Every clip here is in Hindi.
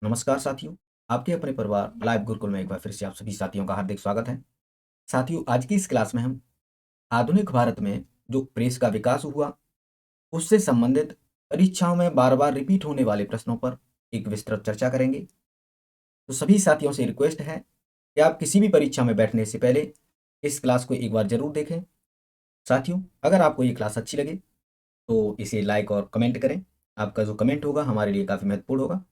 नमस्कार साथियों, आपके अपने परिवार लाइव गुरुकुल में एक बार फिर से आप सभी साथियों का हार्दिक स्वागत है। साथियों, आज की इस क्लास में हम आधुनिक भारत में जो प्रेस का विकास हुआ, उससे संबंधित परीक्षाओं में बार-बार रिपीट होने वाले प्रश्नों पर एक विस्तृत चर्चा करेंगे। तो सभी साथियों से रिक्वेस्ट है कि आप किसी भी परीक्षा में बैठने से पहले इस क्लास को एक बार ज़रूर देखें। साथियों, अगर आपको ये क्लास अच्छी लगे, तो इसे लाइक और कमेंट करें। आपका जो कमेंट होगा हमारे लिए काफ़ी महत्वपूर्ण होगा।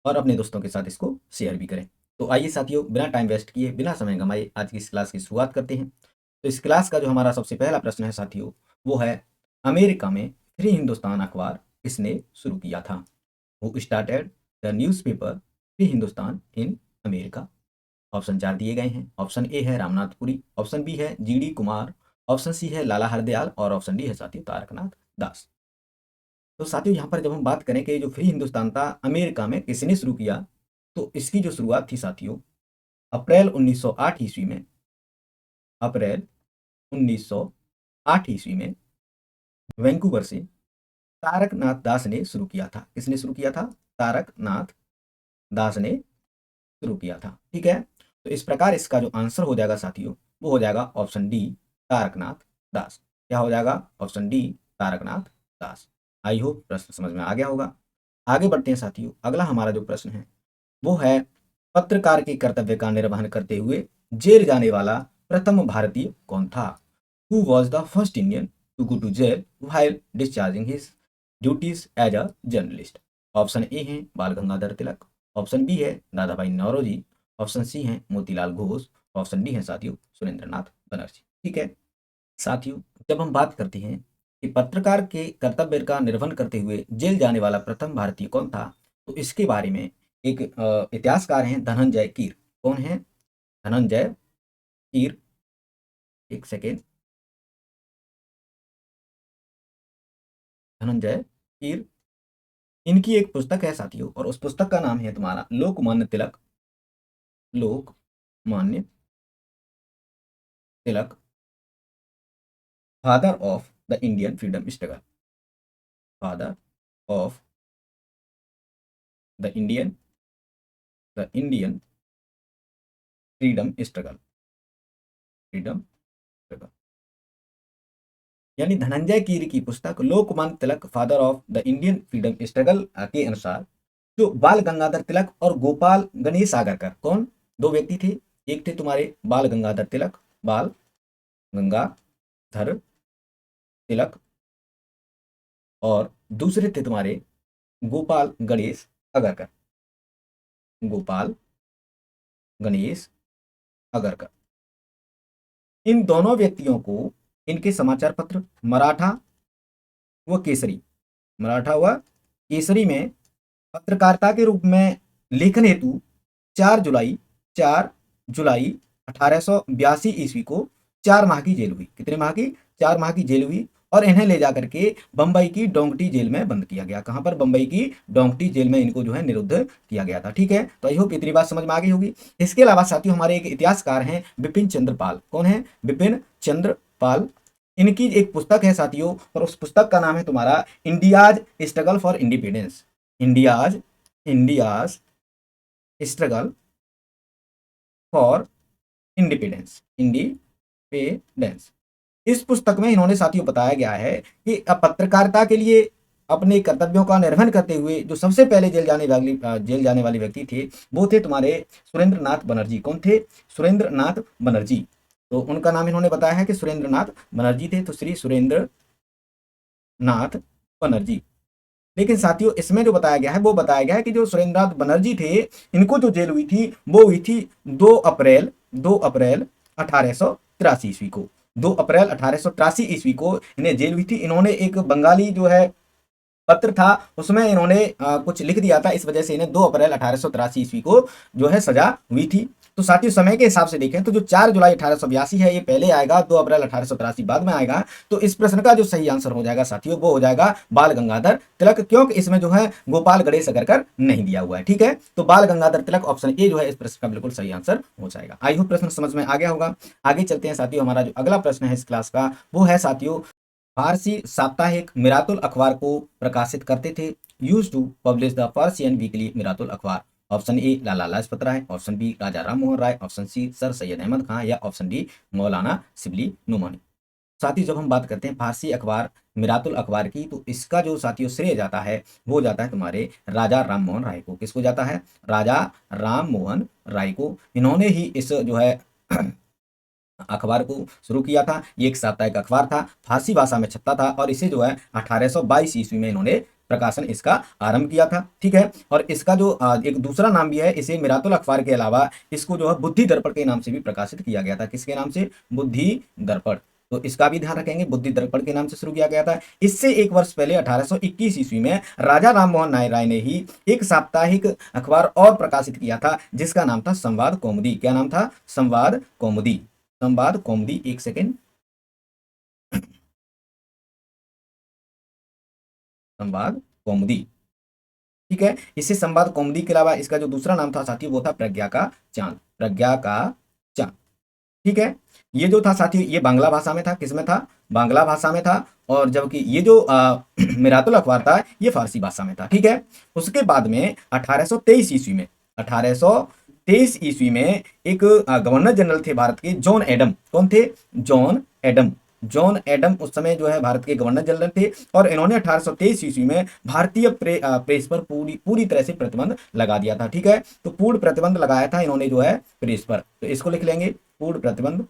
और अपने दोस्तों के साथ इसको शेयर भी करें। तो आइए साथियों, बिना टाइम वेस्ट किए, बिना समय गंवाए आज की इस क्लास की शुरुआत करते हैं। तो इस क्लास का जो हमारा सबसे पहला प्रश्न है साथियों, वो है अमेरिका में फ्री हिंदुस्तान अखबार किसने शुरू किया था? Who started the newspaper free Hindustan in America? Option 4 दिए गए हैं। ऑप्शन ए है रामनाथपुरी, ऑप्शन बी है जीडी कुमार, ऑप्शन सी है लाला हरदयाल और ऑप्शन डी है साथियों तारकनाथ दास। तो साथियों, यहाँ पर जब हम बात करें कि जो फ्री हिंदुस्तान था अमेरिका में किसने शुरू किया, तो इसकी जो शुरुआत थी साथियों अप्रैल 1908 ईस्वी में। अप्रैल 1908 ईस्वी में वैंकूवर से तारकनाथ दास ने शुरू किया था। किसने शुरू किया था? तारकनाथ दास ने शुरू किया था। ठीक है, तो इस प्रकार इसका जो आंसर हो जाएगा साथियों, वो हो जाएगा ऑप्शन डी तारकनाथ दास। क्या हो जाएगा? Option D Taraknath Das. I hope प्रश्न समझ में आ गया होगा। आगे बढ़ते हैं साथियों, अगला हमारा जो प्रश्न है वो है पत्रकार के कर्तव्य का निर्वहन करते हुए जेल जाने वाला प्रथम भारतीय कौन था? Who was the first Indian to go to jail while discharging his duties as a journalist? Option A है बाल गंगाधर तिलक, ऑप्शन बी है दादा भाई नौरोजी, ऑप्शन सी है मोतीलाल घोष, ऑप्शन डी है साथियों सुरेंद्र नाथ बनर्जी। ठीक है साथियों, जब हम बात करते हैं कि पत्रकार के कर्तव्य का निर्वहन करते हुए जेल जाने वाला प्रथम भारतीय कौन था, तो इसके बारे में एक इतिहासकार हैं धनंजय कीर। कौन है? धनंजय कीर। एक सेकेंड। धनंजय कीर, इनकी एक पुस्तक है साथियों और उस पुस्तक का नाम है तुम्हारा Lokmanya Tilak. Lokmanya Tilak, father of the Indian freedom struggle. Father of the Indian freedom struggle. Freedom struggle यानी धनंजय कीर की पुस्तक Lokmanya Tilak father of the Indian freedom struggle के अनुसार जो बाल गंगाधर तिलक और गोपाल गणेश आगरकर, कौन? दो व्यक्ति थे। एक थे तुम्हारे बाल गंगाधर तिलक, बाल गंगाधर तिलक, और दूसरे थे तुम्हारे गोपाल गणेश आगरकर। गोपाल गणेश आगरकर, इन दोनों व्यक्तियों को इनके समाचार पत्र मराठा व केसरी, मराठा व केसरी में पत्रकारिता के रूप में लेखन हेतु 4 जुलाई 4 जुलाई 1882 ईस्वी को 4 माह की जेल हुई। कितने माह की? 4 माह की जेल हुई और इन्हें ले जाकर के बंबई की डोंगटी जेल में बंद किया गया। कहां पर? बंबई की डोंगटी जेल में इनको जो है निरुद्ध किया गया था। ठीक है, तो आई होप इतनी बात समझ में आ गई होगी। इसके अलावा साथियों हमारे एक इतिहासकार हैं बिपिन चंद्र पाल। कौन है? बिपिन चंद्र पाल। इनकी एक पुस्तक है साथियों और उस पुस्तक का नाम है तुम्हारा India's struggle for independence. India's India's struggle for independence. Independence, इस पुस्तक में इन्होंने साथियों बताया गया है कि पत्रकारिता के लिए अपने कर्तव्यों का निर्वहन करते हुए जो सबसे पहले जेल जाने वाले व्यक्ति थे वो थे तुम्हारे सुरेंद्र नाथ बनर्जी। कौन थे? सुरेंद्र नाथ बनर्जी। तो उनका नाम इन्होंने बताया है कि सुरेंद्र नाथ बनर्जी थे, तो श्री सुरेंद्र नाथ बनर्जी। लेकिन साथियों इसमें जो बताया गया है वो बताया गया है कि जो सुरेंद्रनाथ बनर्जी थे इनको जो जेल हुई थी वो हुई थी 2 अप्रैल 1883 ईस्वी को। 2 अप्रैल 1883 ईस्वी को इन्हें जेल हुई थी। इन्होंने एक बंगाली जो है पत्र था उसमें इन्होंने कुछ लिख दिया था, इस वजह से इन्हें 2 अप्रैल 1883 ईस्वी को जो है सजा हुई थी। तो साथियों समय के हिसाब से देखें तो जो 4 जुलाई 1882 है ये पहले आएगा, 2 अप्रैल 1883 बाद में आएगा। तो इस प्रश्न का जो सही आंसर हो जाएगा साथियों वो हो जाएगा बाल गंगाधर तिलक, क्योंकि इसमें जो है गोपाल गणेश अगरकर नहीं दिया हुआ है। ठीक है, तो बाल गंगाधर तिलक ऑप्शन ए जो है इस प्रश्न का बिल्कुल सही आंसर हो जाएगा। आई होप प्रश्न समझ में आ गया होगा। आगे चलते हैं साथियों, हमारा जो अगला प्रश्न है इस क्लास का वो है साथियों फारसी साप्ताहिक मिरातुल अखबार को प्रकाशित करते थे used to publish the Persian weekly Miratul Akhbar? Option A Lala Lajpat Rai, option B Raja Ram Mohan Roy, option C sir Syed Ahmad Khan या ऑप्शन डी मौलाना शिबली नुमानी। साथ ही जब हम बात करते हैं फारसी अखबार मिरातुल अखबार की, तो इसका जो साथियों श्रेय जाता है वो जाता है तुम्हारे राजा राम मोहन राय को। किसको जाता है? राजा राम मोहन राय को। इन्होंने ही इस जो है अखबार को शुरू किया था। ये एक साप्ताहिक अखबार था, फारसी भाषा में छपता था और इसे जो है 1822 ईस्वी में इन्होंने प्रकाशन इसका आरंभ किया था। ठीक है, और इसका जो एक दूसरा नाम भी है, इसे मिरातुल अखबार के अलावा इसको जो है बुद्धि दर्पण के नाम से भी प्रकाशित किया गया था। किसके नाम से? बुद्धि दर्पण। तो इसका भी ध्यान रखेंगे, बुद्धि दर्पण के नाम से शुरू किया गया था। इससे एक वर्ष पहले 1821 ईस्वी में राजा राम मोहन राय ने ही एक साप्ताहिक अखबार और प्रकाशित किया था, जिसका नाम था संवाद कौमुदी। क्या नाम था? संवाद कौमुदी। संवाद कौमुदी, एक सेकेंड, संवाद कौमुदी। ठीक है, इसे संवाद कौमुदी के अलावा इसका जो दूसरा नाम था साथियों वो था प्रज्ञा का चांद। प्रज्ञा का चांद। ठीक है, ये जो था साथियों ये बांग्ला भाषा में था। किसमें था? बांग्ला भाषा में था। और जबकि ये जो मिरातुल अखबार था ये फारसी भाषा में था। ठीक है, उसके बाद में 1823 ईस्वी में 1823 ईस्वी में एक गवर्नर जनरल थे भारत के, जॉन एडम। कौन थे? John Adam. जॉन एडम उस समय जो है भारत के गवर्नर जनरल थे और इन्होंने 1823 ईस्वी में भारतीय प्रेस पर पूरी पूरी तरह से प्रतिबंध लगा दिया था। ठीक है, तो पूर्ण प्रतिबंध लगाया था इन्होंने जो है प्रेस पर। तो इसको लिख लेंगे, पूर्ण प्रतिबंध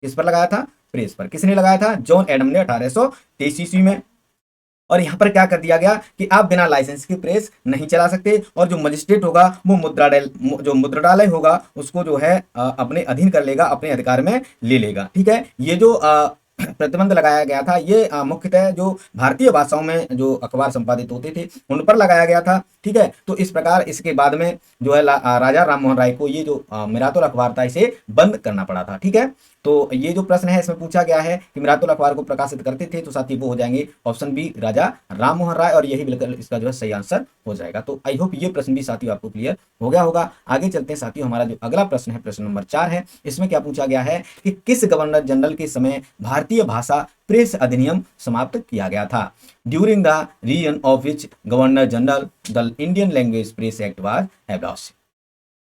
किस पर लगाया था? प्रेस पर। किसने लगाया था? जॉन एडम ने 1823 ईस्वी में। और यहाँ पर क्या कर दिया गया कि आप बिना लाइसेंस के प्रेस नहीं चला सकते और जो मजिस्ट्रेट होगा वो मुद्रालय होगा उसको जो है अपने अधीन कर लेगा, अपने अधिकार में ले लेगा। ठीक है, ये जो प्रतिबंध लगाया गया था ये मुख्यतः जो भारतीय भाषाओं में जो अखबार संपादित होते थे उन पर लगाया गया था। ठीक है, तो इस प्रकार इसके बाद में जो है राजा राम मोहन राय को ये जो मिरातुल अखबार था इसे बंद करना पड़ा था। ठीक है, तो ये जो प्रश्न है इसमें पूछा गया है कि मिरातुल अखबार को प्रकाशित करते थे, तो साथी वो हो जाएंगे ऑप्शन बी राजा राम मोहन राय, और यही बिल्कुल इसका जो है सही आंसर हो जाएगा। तो आई होप ये प्रश्न भी साथियों आपको क्लियर हो गया होगा। आगे चलते हैं साथियों, हमारा जो अगला प्रश्न है प्रश्न नंबर 4 है। इसमें क्या पूछा गया है कि किस गवर्नर जनरल के समय भारतीय भाषा प्रेस अधिनियम समाप्त किया गया था? During the region of which governor general the Indian language press act was abolished?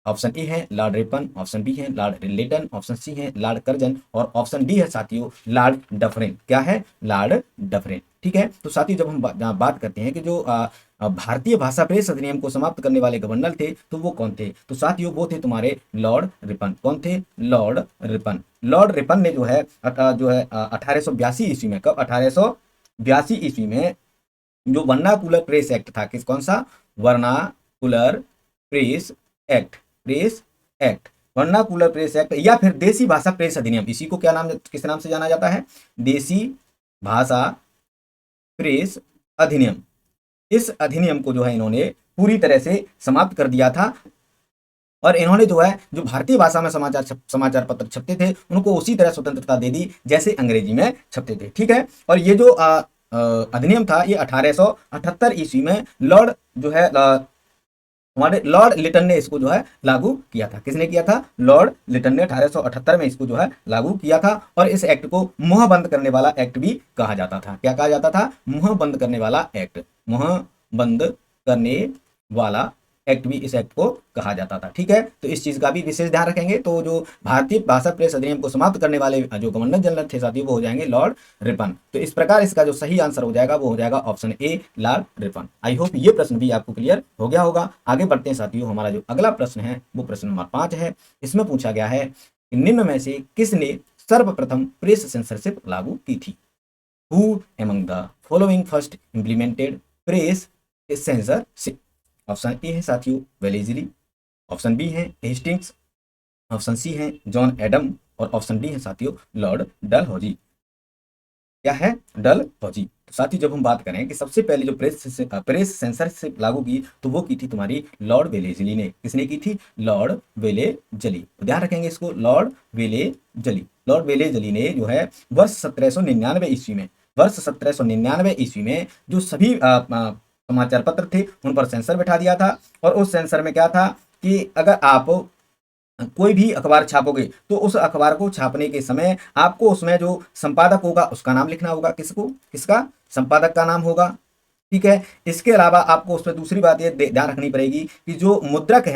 Option A है लॉर्ड रिपन, ऑप्शन बी है लॉर्ड लिटन, ऑप्शन सी है लॉर्ड कर्जन और ऑप्शन डी है साथियों लॉर्ड डफरिन। क्या है? Lord Dufferin. ठीक है, तो साथियों जब हम बात करते हैं कि जो भारतीय भाषा प्रेस अधिनियम को समाप्त करने वाले गवर्नर थे तो वो कौन थे? तो साथियों वो थे तुम्हारे लॉर्ड रिपन। कौन थे? Lord Ripon. लॉर्ड रिपन ने जो है 1882 ईस्वी में, कब? 1882 ईस्वी में जो वर्नाकुलर प्रेस एक्ट था, किस कौन सा? Vernacular press act. Press act, vernacular press act या फिर देसी भाषा प्रेस अधिनियम, इसी को क्या नाम, किस नाम से जाना जाता है? देसी भाषा प्रेस अधिनियम। इस अधिनियम को जो है इन्होंने पूरी तरह से समाप्त कर दिया था और इन्होंने जो है जो भारतीय भाषा में समाचार पत्र छपते थे उनको उसी तरह स्वतंत्रता दे दी जैसे अंग्रेजी में छपते थे। ठीक है, और ये जो अधिनियम था ये 1878 ईस्वी में लॉर्ड जो है हमारे लॉर्ड लिटन ने इसको जो है लागू किया था। किसने किया था? लॉर्ड लिटन ने 1878 में इसको जो है लागू किया था और इस एक्ट को मुंह बंद करने वाला एक्ट भी कहा जाता था। क्या कहा जाता था? मुंह बंद करने वाला एक्ट। मुंह बंद करने वाला एक्ट भी इस एक्ट को कहा जाता था। ठीक है, तो इस चीज का भी विशेष ध्यान रखेंगे। तो जो भारतीय भाषा प्रेस अधिनियम को समाप्त करने वाले जो गवर्नर जनरल थे साथियों वो हो जाएंगे लॉर्ड रिपन। तो इस प्रकार इसका जो सही आंसर हो जाएगा वो हो जाएगा option A Lord Ripon. I hope ये प्रश्न भी आपको क्लियर हो गया होगा। आगे बढ़ते हैं साथियों, हमारा जो अगला प्रश्न है वो प्रश्न नंबर 5 है। इसमें पूछा गया है निम्न में से किसने सर्वप्रथम प्रेस सेंसरशिप लागू की थी? Who among the following first implemented press censorship? Option A है साथियों वेलेजली, ऑप्शन बी है हेस्टिंग्स, ऑप्शन सी है जॉन एडम और ऑप्शन डी है साथियों लॉर्ड डलहौजी। क्या है? डलहौजी। तो साथियों जब हम बात करें कि सबसे पहले जो प्रेस सेंसरशिप लागू की तो वो की थी तुम्हारी लॉर्ड वेलेजली ने। किसने की थी? Lord Wellesley. तो ध्यान रखेंगे इसको, लॉर्ड वेलेजली। लॉर्ड वेलेजली ने जो है वर्ष 1799 ईस्वी में, वर्ष 1799 ईस्वी में जो सभी समाचार पत्र थे उन पर सेंसर बैठा दिया था और उस सेंसर में क्या था कि अगर आप कोई भी अखबार छापोगे तो उस अखबार को छापने के समय आपको उसमें जो संपादक होगा उसका नाम लिखना होगा। किसको? किसका? संपादक का नाम होगा। ठीक है। इसके अलावा आपको उसमें दूसरी बात ये ध्यान रखनी पड़ेगी कि जो मुद्रक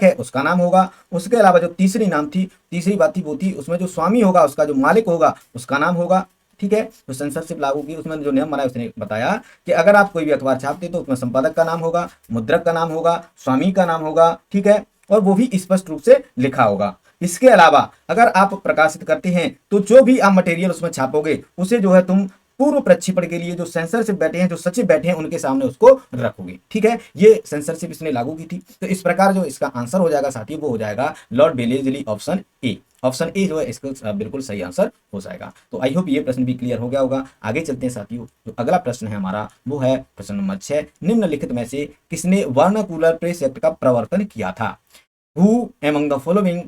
है उसका नाम होगा। उसके अलावा जो तीसरी बात थी वो थी उसमें जो स्वामी होगा, उसका जो मालिक होगा उसका नाम होगा। ठीक है, तो सेंसरशिप लागू की उसमें जो नियम बनाया उसने बताया कि अगर आप कोई भी अखबार छापते तो उसमें संपादक का नाम होगा, मुद्रक का नाम होगा, स्वामी का नाम होगा। ठीक है, और वो भी स्पष्ट रूप से लिखा होगा। इसके अलावा अगर आप प्रकाशित करते हैं तो जो भी आप मटेरियल उसमें छापोगे उसे जो है तुम पूर्व प्रक्षेपण के लिए जो सेंसरशिप बैठे हैं, जो सचिव बैठे हैं, उनके सामने उसको रखोगे। ठीक है, ये सेंसरशिप इसने लागू की थी। तो इस प्रकार जो इसका आंसर हो जाएगा साथियों वो हो जाएगा लॉर्ड बेलेजली, ऑप्शन ए। ऑप्शन ए जो है इसका बिल्कुल सही आंसर हो जाएगा। तो आई होप ये प्रश्न भी क्लियर हो गया होगा। आगे चलते हैं साथियों, जो अगला प्रश्न है हमारा वो है प्रश्न नंबर 6। निम्नलिखित में से किसने वर्नाकुलर प्रेस एक्ट का प्रवर्तन किया था? Who among the following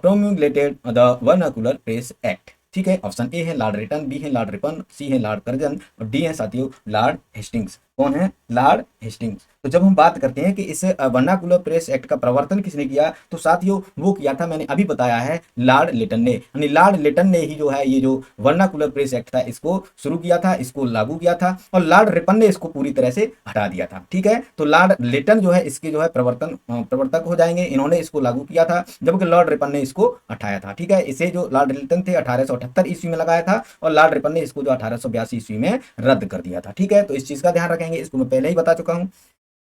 promulgated the vernacular press act? ठीक है, ऑप्शन ए है लॉर्ड रिटन, बी है लॉर्ड रिपन, सी है लॉर्ड कर्जन और डी है साथियों लॉर्ड हेस्टिंग्स। कौन है? Lord Hastings. तो जब हम बात करते हैं कि इस वर्नाकुलर प्रेस एक्ट का प्रवर्तन किसने किया, तो साथियों वो किया था, मैंने अभी बताया है, लॉर्ड लिटन ने। यानी लॉर्ड लिटन ने ही जो है ये जो वर्नाकुलर प्रेस एक्ट था इसको शुरू किया था, इसको लागू किया था, और लॉर्ड रिपन ने इसको पूरी तरह से हटा दिया था। ठीक है, तो लॉर्ड लिटन जो है इसके जो है प्रवर्तक हो जाएंगे, इन्होंने इसको लागू किया था, जबकि लॉर्ड रिपन ने इसको हटाया था। ठीक है, इसे जो लॉर्ड लिटन थे 1878 ईस्वी में लगाया था और लॉर्ड रिपन ने इसको जो 1882 ईस्वी में रद्द कर दिया था। ठीक है, तो इस चीज का ध्यान रखेंगे, इसको मैं पहले ही बता चुका हूं।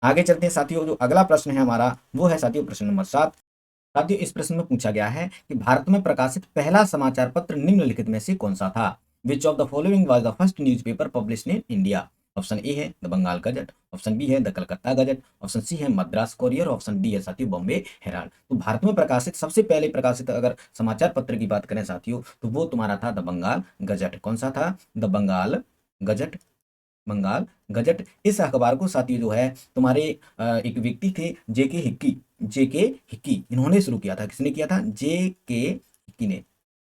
आगे चलते हैं साथियों, जो अगला प्रश्न है हमारा वो है साथियों प्रश्न नंबर 7। साथियों इस प्रश्न में पूछा गया है कि भारत में प्रकाशित पहला समाचार पत्र निम्नलिखित में से कौन सा था? Which of the following was the first newspaper published in India? Option A है the Bengal gazette, option B है the Calcutta gazette, option C है मद्रास कोरियर, ऑप्शन डी है साथियों बॉम्बे हेराल्ड। तो भारत में प्रकाशित सबसे पहले प्रकाशित अगर समाचार पत्र की बात करें साथियों तो वो तुम्हारा था द बंगाल गजट। कौन सा था? The Bengal Gazette. Bengal Gazette. इस अखबार को साथियों जो है तुम्हारे एक व्यक्ति थे जेके हिक्की, इन्होंने शुरू किया था। किसने किया था?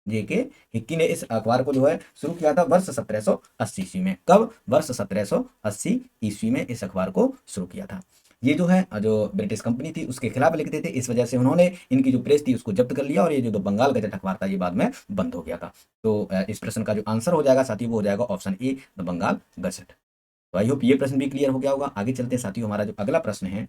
जेके हिक्की ने इस अखबार को जो है शुरू किया था वर्ष 1780 ईस्वी में। कब? वर्ष 1780 ईस्वी में इस अखबार को शुरू किया था। ये जो है जो ब्रिटिश कंपनी थी उसके खिलाफ लिखते थे, इस वजह से उन्होंने इनकी जो प्रेस थी उसको जब्त कर लिया और ये जो बंगाल गजट अखबार था ये बाद में बंद हो गया था। तो इस प्रश्न का जो आंसर हो जाएगा साथियों वो हो जाएगा option A the Bengal Gazette. तो आई होप ये प्रश्न भी क्लियर हो गया होगा। आगे चलते हैं साथियों, हमारा जो अगला प्रश्न है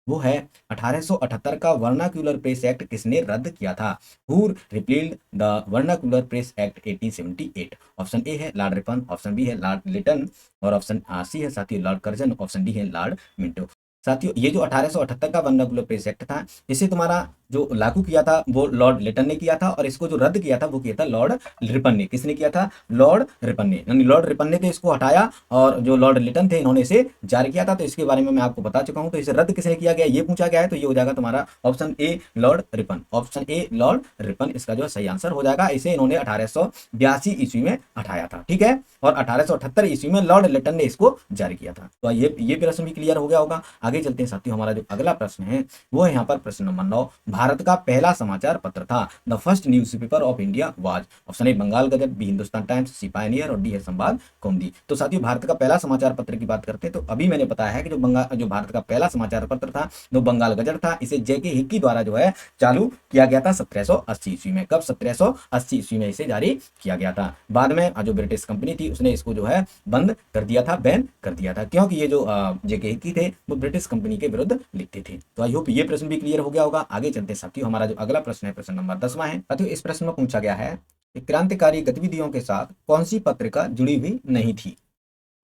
वो है 1878 का वर्नाक्यूलर प्रेस एक्ट किसने रद्द किया था? Who repealed the vernacular press act 1878? Option A है लॉर्ड रिपन, ऑप्शन बी है लॉर्ड लिटन और ऑप्शन सी है साथियों लॉर्ड कर्जन, ऑप्शन डी है लॉर्ड मिंटो। साथियों ये जो 1878 का वर्नाक्यूलर प्रेस एक्ट था इसे तुम्हारा जो लागू किया था वो लॉर्ड लिटन ने किया था और इसको जो रद्द किया था वो किया था लॉर्ड रिपन ने। किसने किया था? लॉर्ड रिपन ने। यानी लॉर्ड रिपन ने तो इसको हटाया और जो लॉर्ड लिटन थे इन्होंने इसे जारी किया था। तो इसके बारे में मैं आपको बता चुका हूं। तो इसे रद्द किसने किया गया ये पूछा गया है, तो ये हो जाएगा तुम्हारा option A Lord Ripon. Option A Lord Ripon इसका जो सही आंसर हो जाएगा। इसे इन्होंने 1882 ईस्वी में हटाया था। ठीक है, और 1878 ईस्वी में लॉर्ड लिटन ने इसको जारी किया था। तो ये प्रश्न भी क्लियर हो गया होगा। आगे चलते हैं साथियों, हमारा जो अगला प्रश्न है वो है यहाँ पर प्रश्न नंबर 9। भारत का पहला समाचार पत्र था the first newspaper of India was? Option A Bengal Gazette, B Hindustan Times, C Pioneer और डी है संवाद कौमुदी। तो साथियों भारत का पहला समाचार पत्र की बात करते हैं तो अभी मैंने बताया है कि जो भारत का पहला समाचार पत्र था वो बंगाल गजट था। इसे जेके हिक्की द्वारा जो है चालू किया गया था 1780 ईस्वी में। कब? 1780 ईस्वी में इसे जारी किया गया था। बाद में जो ब्रिटिश कंपनी थी उसने इसको जो है बंद कर दिया था, बैन कर दिया था, क्योंकि ये जो जेके हिक्की थे वो ब्रिटिश कंपनी के विरुद्ध लिखते थे। तो आई होप ये प्रश्न भी क्लियर हो गया होगा। आगे चलते हैं साथियों, हमारा जो अगला प्रश्न है प्रश्न नंबर 10वां है। साथियों इस प्रश्न में पूछा गया है कि क्रांतिकारी गतिविधियों के साथ कौन सी पत्रिका जुड़ी हुई नहीं थी?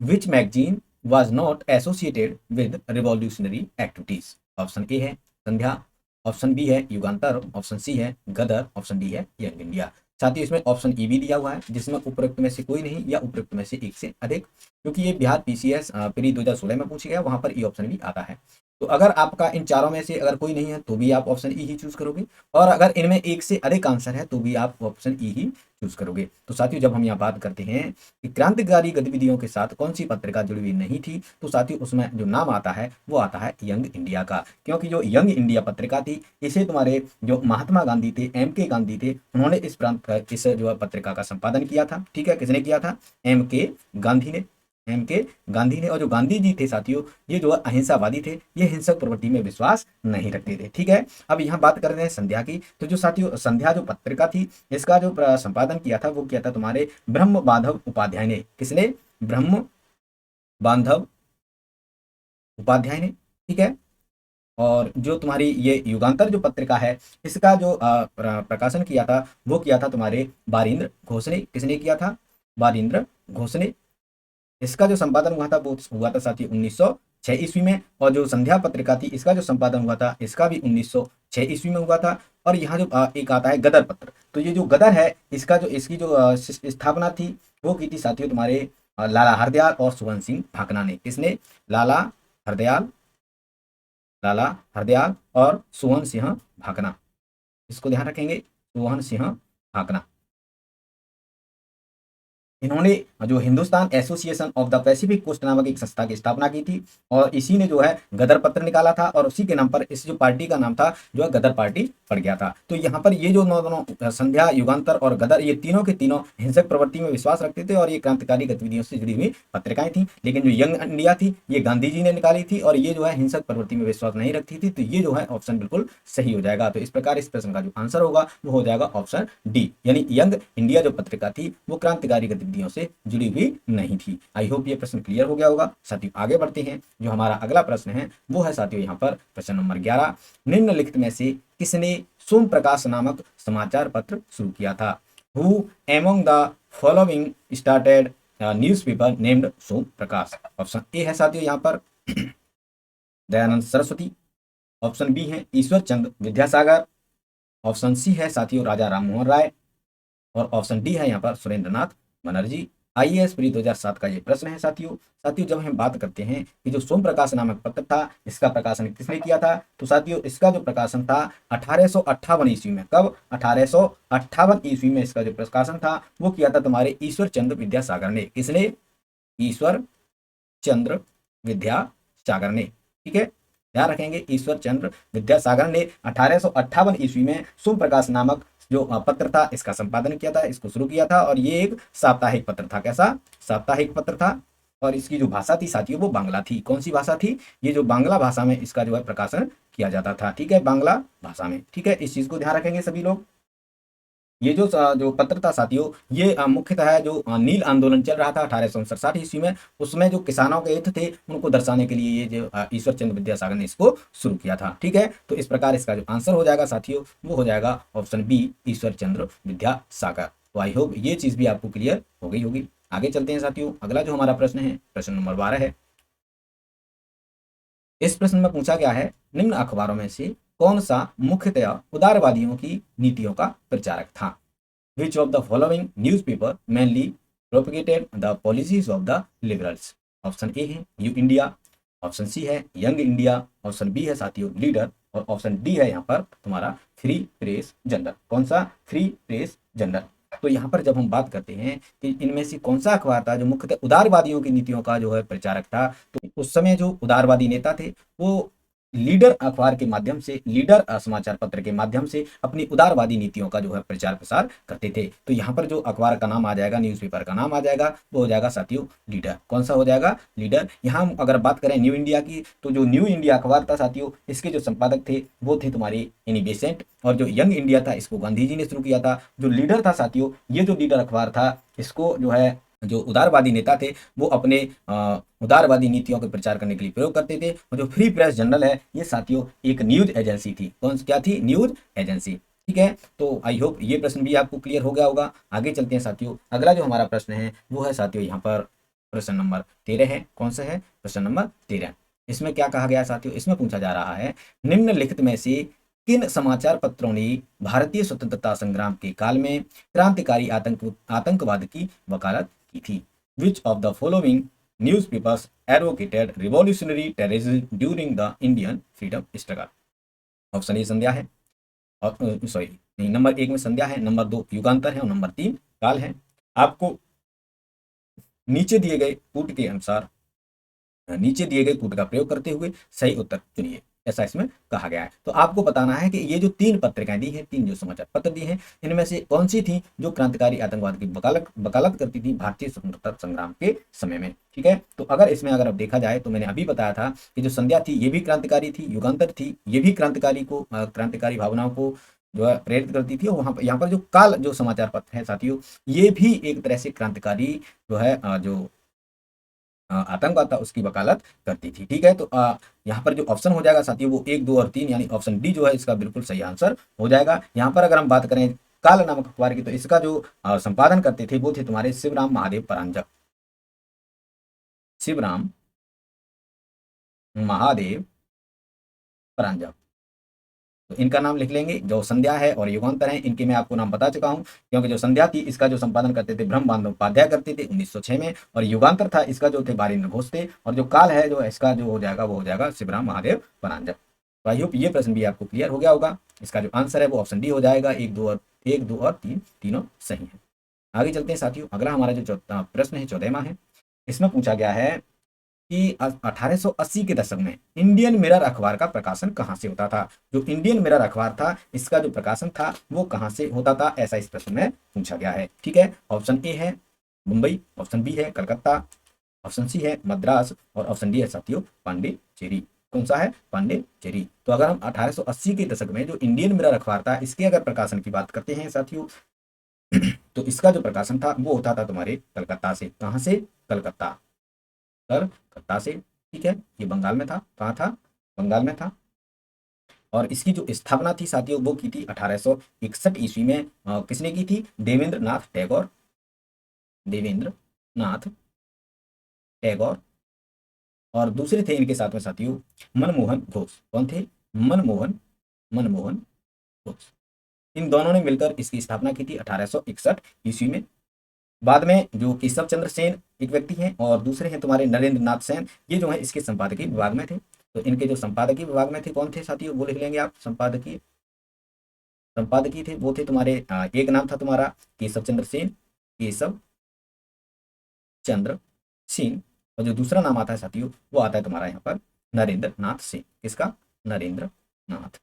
Which magazine was not associated with revolutionary activities? Option A है संध्या, ऑप्शन बी है युगांतर, ऑप्शन सी है गदर, ऑप्शन डी है यंग इंडिया। साथियों इसमें ऑप्शन ई भी दिया हुआ है जिसमें उपरोक्त में से कोई नहीं या उपरोक्त में से एक से अधिक, क्योंकि ये बिहार पीसीएस प्री 2016 में पूछा गया, वहां पर ई ऑप्शन भी आता है। तो अगर आपका इन चारों में से अगर कोई नहीं है तो भी आप ऑप्शन ई ही चूज करोगे, और अगर इनमें एक से अधिक आंसर है तो भी आप ऑप्शन ई ही चूज करोगे। तो साथियों जब हम यहाँ बात करते हैं कि क्रांतिकारी गतिविधियों के साथ कौन सी पत्रिका जुड़ी हुई नहीं थी, तो साथियों उसमें जो नाम आता है वो आता है यंग इंडिया का, क्योंकि जो यंग इंडिया पत्रिका थी इसे तुम्हारे जो महात्मा गांधी थे, एम के गांधी थे, उन्होंने इस जो पत्रिका का संपादन किया था। ठीक है, किसने किया था? एम के गांधी ने। एम के गांधी ने। और जो गांधी जी थे साथियों ये जो अहिंसावादी थे, ये हिंसक प्रवृत्ति में विश्वास नहीं रखते थे। ठीक है, अब यहाँ बात कर रहे हैं संध्या की। तो जो साथियों संध्या जो पत्रिका थी इसका जो संपादन किया था वो किया था तुम्हारे ब्रह्म बांधव उपाध्याय ने। किसने? ब्रह्म बांधव उपाध्याय ने, ठीक है। और जो तुम्हारी ये युगांतर जो पत्रिका है, इसका जो प्रकाशन किया था वो किया था तुम्हारे बारिंद्र घोष ने। किसने किया था? बारिंद्र घोष ने। इसका जो संपादन हुआ था वो हुआ था साथी 1906 ईस्वी में। और जो संध्या पत्रिका थी इसका जो संपादन हुआ था इसका भी 1906 ईस्वी में हुआ था। और यहाँ जो एक आता है गदर पत्र, तो ये जो गदर है इसका जो इसकी जो स्थापना थी वो की थी साथियों तुम्हारे लाला हरदयाल और सुवर्ण सिंह भाकना ने। किसने? लाला हरदयाल, लाला हरदयाल और सुवर्ण सिंह भाकना। इसको ध्यान रखेंगे, सुवर्ण सिंह भाकना। इन्होंने जो Hindustan Association of the Pacific Coast नामक एक संस्था की स्थापना की थी और इसी ने जो है गदर पत्र निकाला था और उसी के नाम पर इस जो पार्टी का नाम था जो है गदर पार्टी पड़ गया था। तो यहाँ पर ये जो दोनों संध्या, युगांतर और गदर, ये तीनों के तीनों हिंसक प्रवृत्ति में विश्वास रखते थे और ये क्रांतिकारी गतिविधियों से जुड़ी हुई पत्रिकाएं थी। लेकिन जो यंग इंडिया थी ये गांधी जी ने निकाली थी और ये जो है हिंसक प्रवृत्ति में विश्वास नहीं रखती थी। तो ये जो है ऑप्शन बिल्कुल सही हो जाएगा। तो इस प्रकार इस प्रश्न का जो आंसर होगा वो हो जाएगा ऑप्शन डी, यानी यंग इंडिया जो पत्रिका थी वो क्रांतिकारी गतिविधियों से जुड़ी हुई नहीं थी। आई होप ये प्रश्न क्लियर हो गया होगा। साथियों आगे बढ़ते हैं, जो हमारा अगला प्रश्न है वो है साथियों यहाँ पर प्रश्न नंबर 11। निम्नलिखित में से किसने सोम प्रकाश नामक समाचार पत्र शुरू किया था? Who among the following started newspaper named Som Prakash? Option A है साथियों यहाँ पर दयानंद सरस्वती। ऑप्शन बी है ईश्वर चंद्र विद्यासागर। ऑप्शन सी है साथियों राजा राम मोहन राय। और ऑप्शन डी है यहाँ पर सुरेंद्र नाथ बनर्जी। आईएएस प्री 2007 का ये प्रश्न है साथियों। साथियों जब हम बात करते हैं कि जो सोम प्रकाश नामक पत्र था इसका प्रकाशन किसने किया था, तो साथियों इसका जो प्रकाशन था 1858 ईस्वी में। कब? 1858 ईस्वी में इसका जो प्रकाशन था वो किया था तुम्हारे ईश्वर चंद्र विद्यासागर ने। किसने? ईश्वर चंद्र विद्यासागर ने, ठीक है। ध्यान रखेंगे, ईश्वर चंद्र विद्यासागर ने 1858 ईस्वी में सोम प्रकाश नामक जो पत्र था इसका संपादन किया था, इसको शुरू किया था। और ये एक साप्ताहिक पत्र था। कैसा? साप्ताहिक पत्र था। और इसकी जो भाषा थी साथियों वो बांग्ला थी। कौन सी भाषा थी? ये जो बांग्ला भाषा में इसका जो है प्रकाशन किया जाता था, ठीक है, बांग्ला भाषा में, ठीक है। इस चीज को ध्यान रखेंगे सभी लोग। ये जो पत्र था साथियों ये मुख्यतः जो नील आंदोलन चल रहा था 1867 ईस्वी में, उसमें जो किसानों के हित थे उनको दर्शाने के लिए ये जो ईश्वर चंद्र विद्यासागर ने इसको शुरू किया था, ठीक है। तो इस प्रकार इसका जो आंसर हो जाएगा साथियों वो हो जाएगा ऑप्शन बी, ईश्वर चंद्र विद्यासागर। तो आई होप ये चीज भी आपको क्लियर हो गई होगी। आगे चलते हैं साथियों, अगला जो हमारा प्रश्न है प्रश्न नंबर 12 है। इस प्रश्न में पूछा गया है निम्न अखबारों में से कौन सा मुख्यतः उदारवादियों की नीतियों का प्रचारक था? Which of the following newspaper mainly propagated the policies of the liberals? Option A है न्यू इंडिया। ऑप्शन सी है यंग इंडिया। ऑप्शन बी है साथियों लीडर। और ऑप्शन डी है यहाँ पर तुम्हारा फ्री प्रेस जर्नल। कौन सा? Free press journal. तो यहाँ पर जब हम बात करते हैं कि इनमें से कौन सा अखबार था जो मुख्यतः उदारवादियों की नीतियों का जो है प्रचारक था, तो उस समय जो उदारवादी नेता थे वो लीडर अखबार के माध्यम से, लीडर समाचार पत्र के माध्यम से अपनी उदारवादी नीतियों का जो है प्रचार प्रसार करते थे। तो यहाँ पर जो अखबार का नाम आ जाएगा, न्यूज़पेपर का नाम आ जाएगा वो हो जाएगा साथियों लीडर। कौन सा हो जाएगा? लीडर। यहाँ हम अगर बात करें न्यू इंडिया की, तो जो न्यू इंडिया अखबार था साथियों इसके जो संपादक थे वो थे तुम्हारे एनी बेसेंट। और जो यंग इंडिया था इसको गांधी जी ने शुरू किया था। जो लीडर था साथियों, ये जो लीडर अखबार था इसको जो है जो उदारवादी नेता थे वो अपने उदारवादी नीतियों के प्रचार करने के लिए प्रयोग करते थे। और जो फ्री प्रेस जर्नल है ये साथियों एक न्यूज एजेंसी थी। कौन क्या थी? न्यूज एजेंसी, ठीक है। तो आई होप ये प्रश्न भी आपको क्लियर हो गया होगा। आगे चलते हैं साथियों, अगला जो हमारा प्रश्न है वो है साथियों यहाँ पर प्रश्न नंबर 13 है। कौन सा है? प्रश्न नंबर 13। इसमें क्या कहा गया साथियों? इसमें पूछा जा रहा है निम्नलिखित में से किन समाचार पत्रों ने भारतीय स्वतंत्रता संग्राम के काल में क्रांतिकारी आतंकवाद की वकालत की थी? Which of the following newspapers advocated revolutionary terrorism during the Indian freedom struggle? Option A Sandhya है, और सॉरी नहीं, नंबर 1 में संध्या है, नंबर 2 युगांतर है और नंबर 3 काल है। आपको नीचे दिए गए कूट के अनुसार, नीचे दिए गए कूट का प्रयोग करते हुए सही उत्तर चुनिए, ऐसा इसमें कहा गया है। तो आपको बताना है कि ये जो 3 पत्रिकाएं दी हैं, 3 जो समाचार पत्र दी हैं, इनमें से कौन सी थी जो क्रांतिकारी आतंकवाद की वकालत करती थी भारतीय स्वतंत्रता संग्राम के समय में, ठीक है। तो अगर इसमें अगर अब देखा जाए तो मैंने अभी बताया था कि जो संध्या थी ये भी क्रांतिकारी थी, युगांतर थी ये भी क्रांतिकारी भावनाओं को जो है प्रेरित करती थी। और वहां पर यहाँ पर जो काल जो समाचार पत्र है साथियों ये भी एक तरह से क्रांतिकारी जो है जो आतंकवाद था उसकी वकालत करती थी। ठीक है, तो यहाँ पर जो ऑप्शन हो जाएगा साथियों वो 1, 2 और 3 यानी ऑप्शन डी जो है इसका बिल्कुल सही आंसर हो जाएगा। यहाँ पर अगर हम बात करें काल नामक अखबार की, तो इसका जो संपादन करते थे वो थे तुम्हारे शिवराम महादेव परांजप। शिवराम महादेव परांजप, तो इनका नाम लिख लेंगे। जो संध्या है और युगांतर है इनके मैं आपको नाम बता चुका हूं, क्योंकि जो संध्या थी इसका जो संपादन करते थे ब्रह्म बांधोपाध्याय करते थे 1906 में, और युगांतर था इसका जो थे बारेंद्र घोष थे, और जो काल है जो इसका जो हो जाएगा वो हो जाएगा शिवराम महादेव परांजप। तो आई होप ये प्रश्न भी आपको क्लियर हो गया होगा। इसका जो आंसर है वो ऑप्शन डी हो जाएगा। 1, 2 और 3 तीनों सही है। आगे चलते हैं साथियों, अगला हमारा जो प्रश्न है 14वां है। इसमें पूछा गया है कि 1880 के दशक में इंडियन मिरर अखबार का प्रकाशन कहां से होता था। जो इंडियन मिरर अखबार था इसका जो प्रकाशन था वो कहां से होता था, ऐसा इस प्रश्न में पूछा गया है। ठीक है, ऑप्शन ए है मुंबई, ऑप्शन बी है कलकत्ता, ऑप्शन सी है मद्रास, और ऑप्शन डी है साथियों पांडिचेरी। कौन सा है? पांडिचेरी। तो अगर हम 1880 के दशक में जो इंडियन मिरर अखबार था इसके अगर प्रकाशन की बात करते हैं साथियों तो इसका जो प्रकाशन था वो होता था तुम्हारे कलकत्ता से। कहां से? कलकत्ता, कलकत्ता से। ठीक है, ये बंगाल में था। कहाँ था? बंगाल में था। और इसकी जो स्थापना थी साथियों वो की थी 1861 ईस्वी में। किसने की थी? देवेंद्र नाथ टैगोर। देवेंद्र नाथ टैगोर, और दूसरे थे इनके साथ में साथियों मनमोहन घोष। कौन थे? मनमोहन घोष। इन दोनों ने मिलकर इसकी स्थापना की थी 1861 ईस्वी में। बाद में जो केशव चंद्र सेन एक व्यक्ति हैं और दूसरे हैं तुम्हारे नरेंद्र नाथ सेन, ये जो है इसके संपादकीय विभाग में थे। तो इनके जो संपादकीय विभाग में थे कौन थे साथियों, वो लिख लेंगे आप। संपादकीय संपादकीय थे वो थे तुम्हारे एक नाम था तुम्हारा केशव चंद्र सेन, केशव चंद्र सेन, और जो दूसरा नाम आता है साथियों वो आता है तुम्हारा यहाँ पर नरेंद्र नाथ सेन। किसका? नरेंद्र नाथ।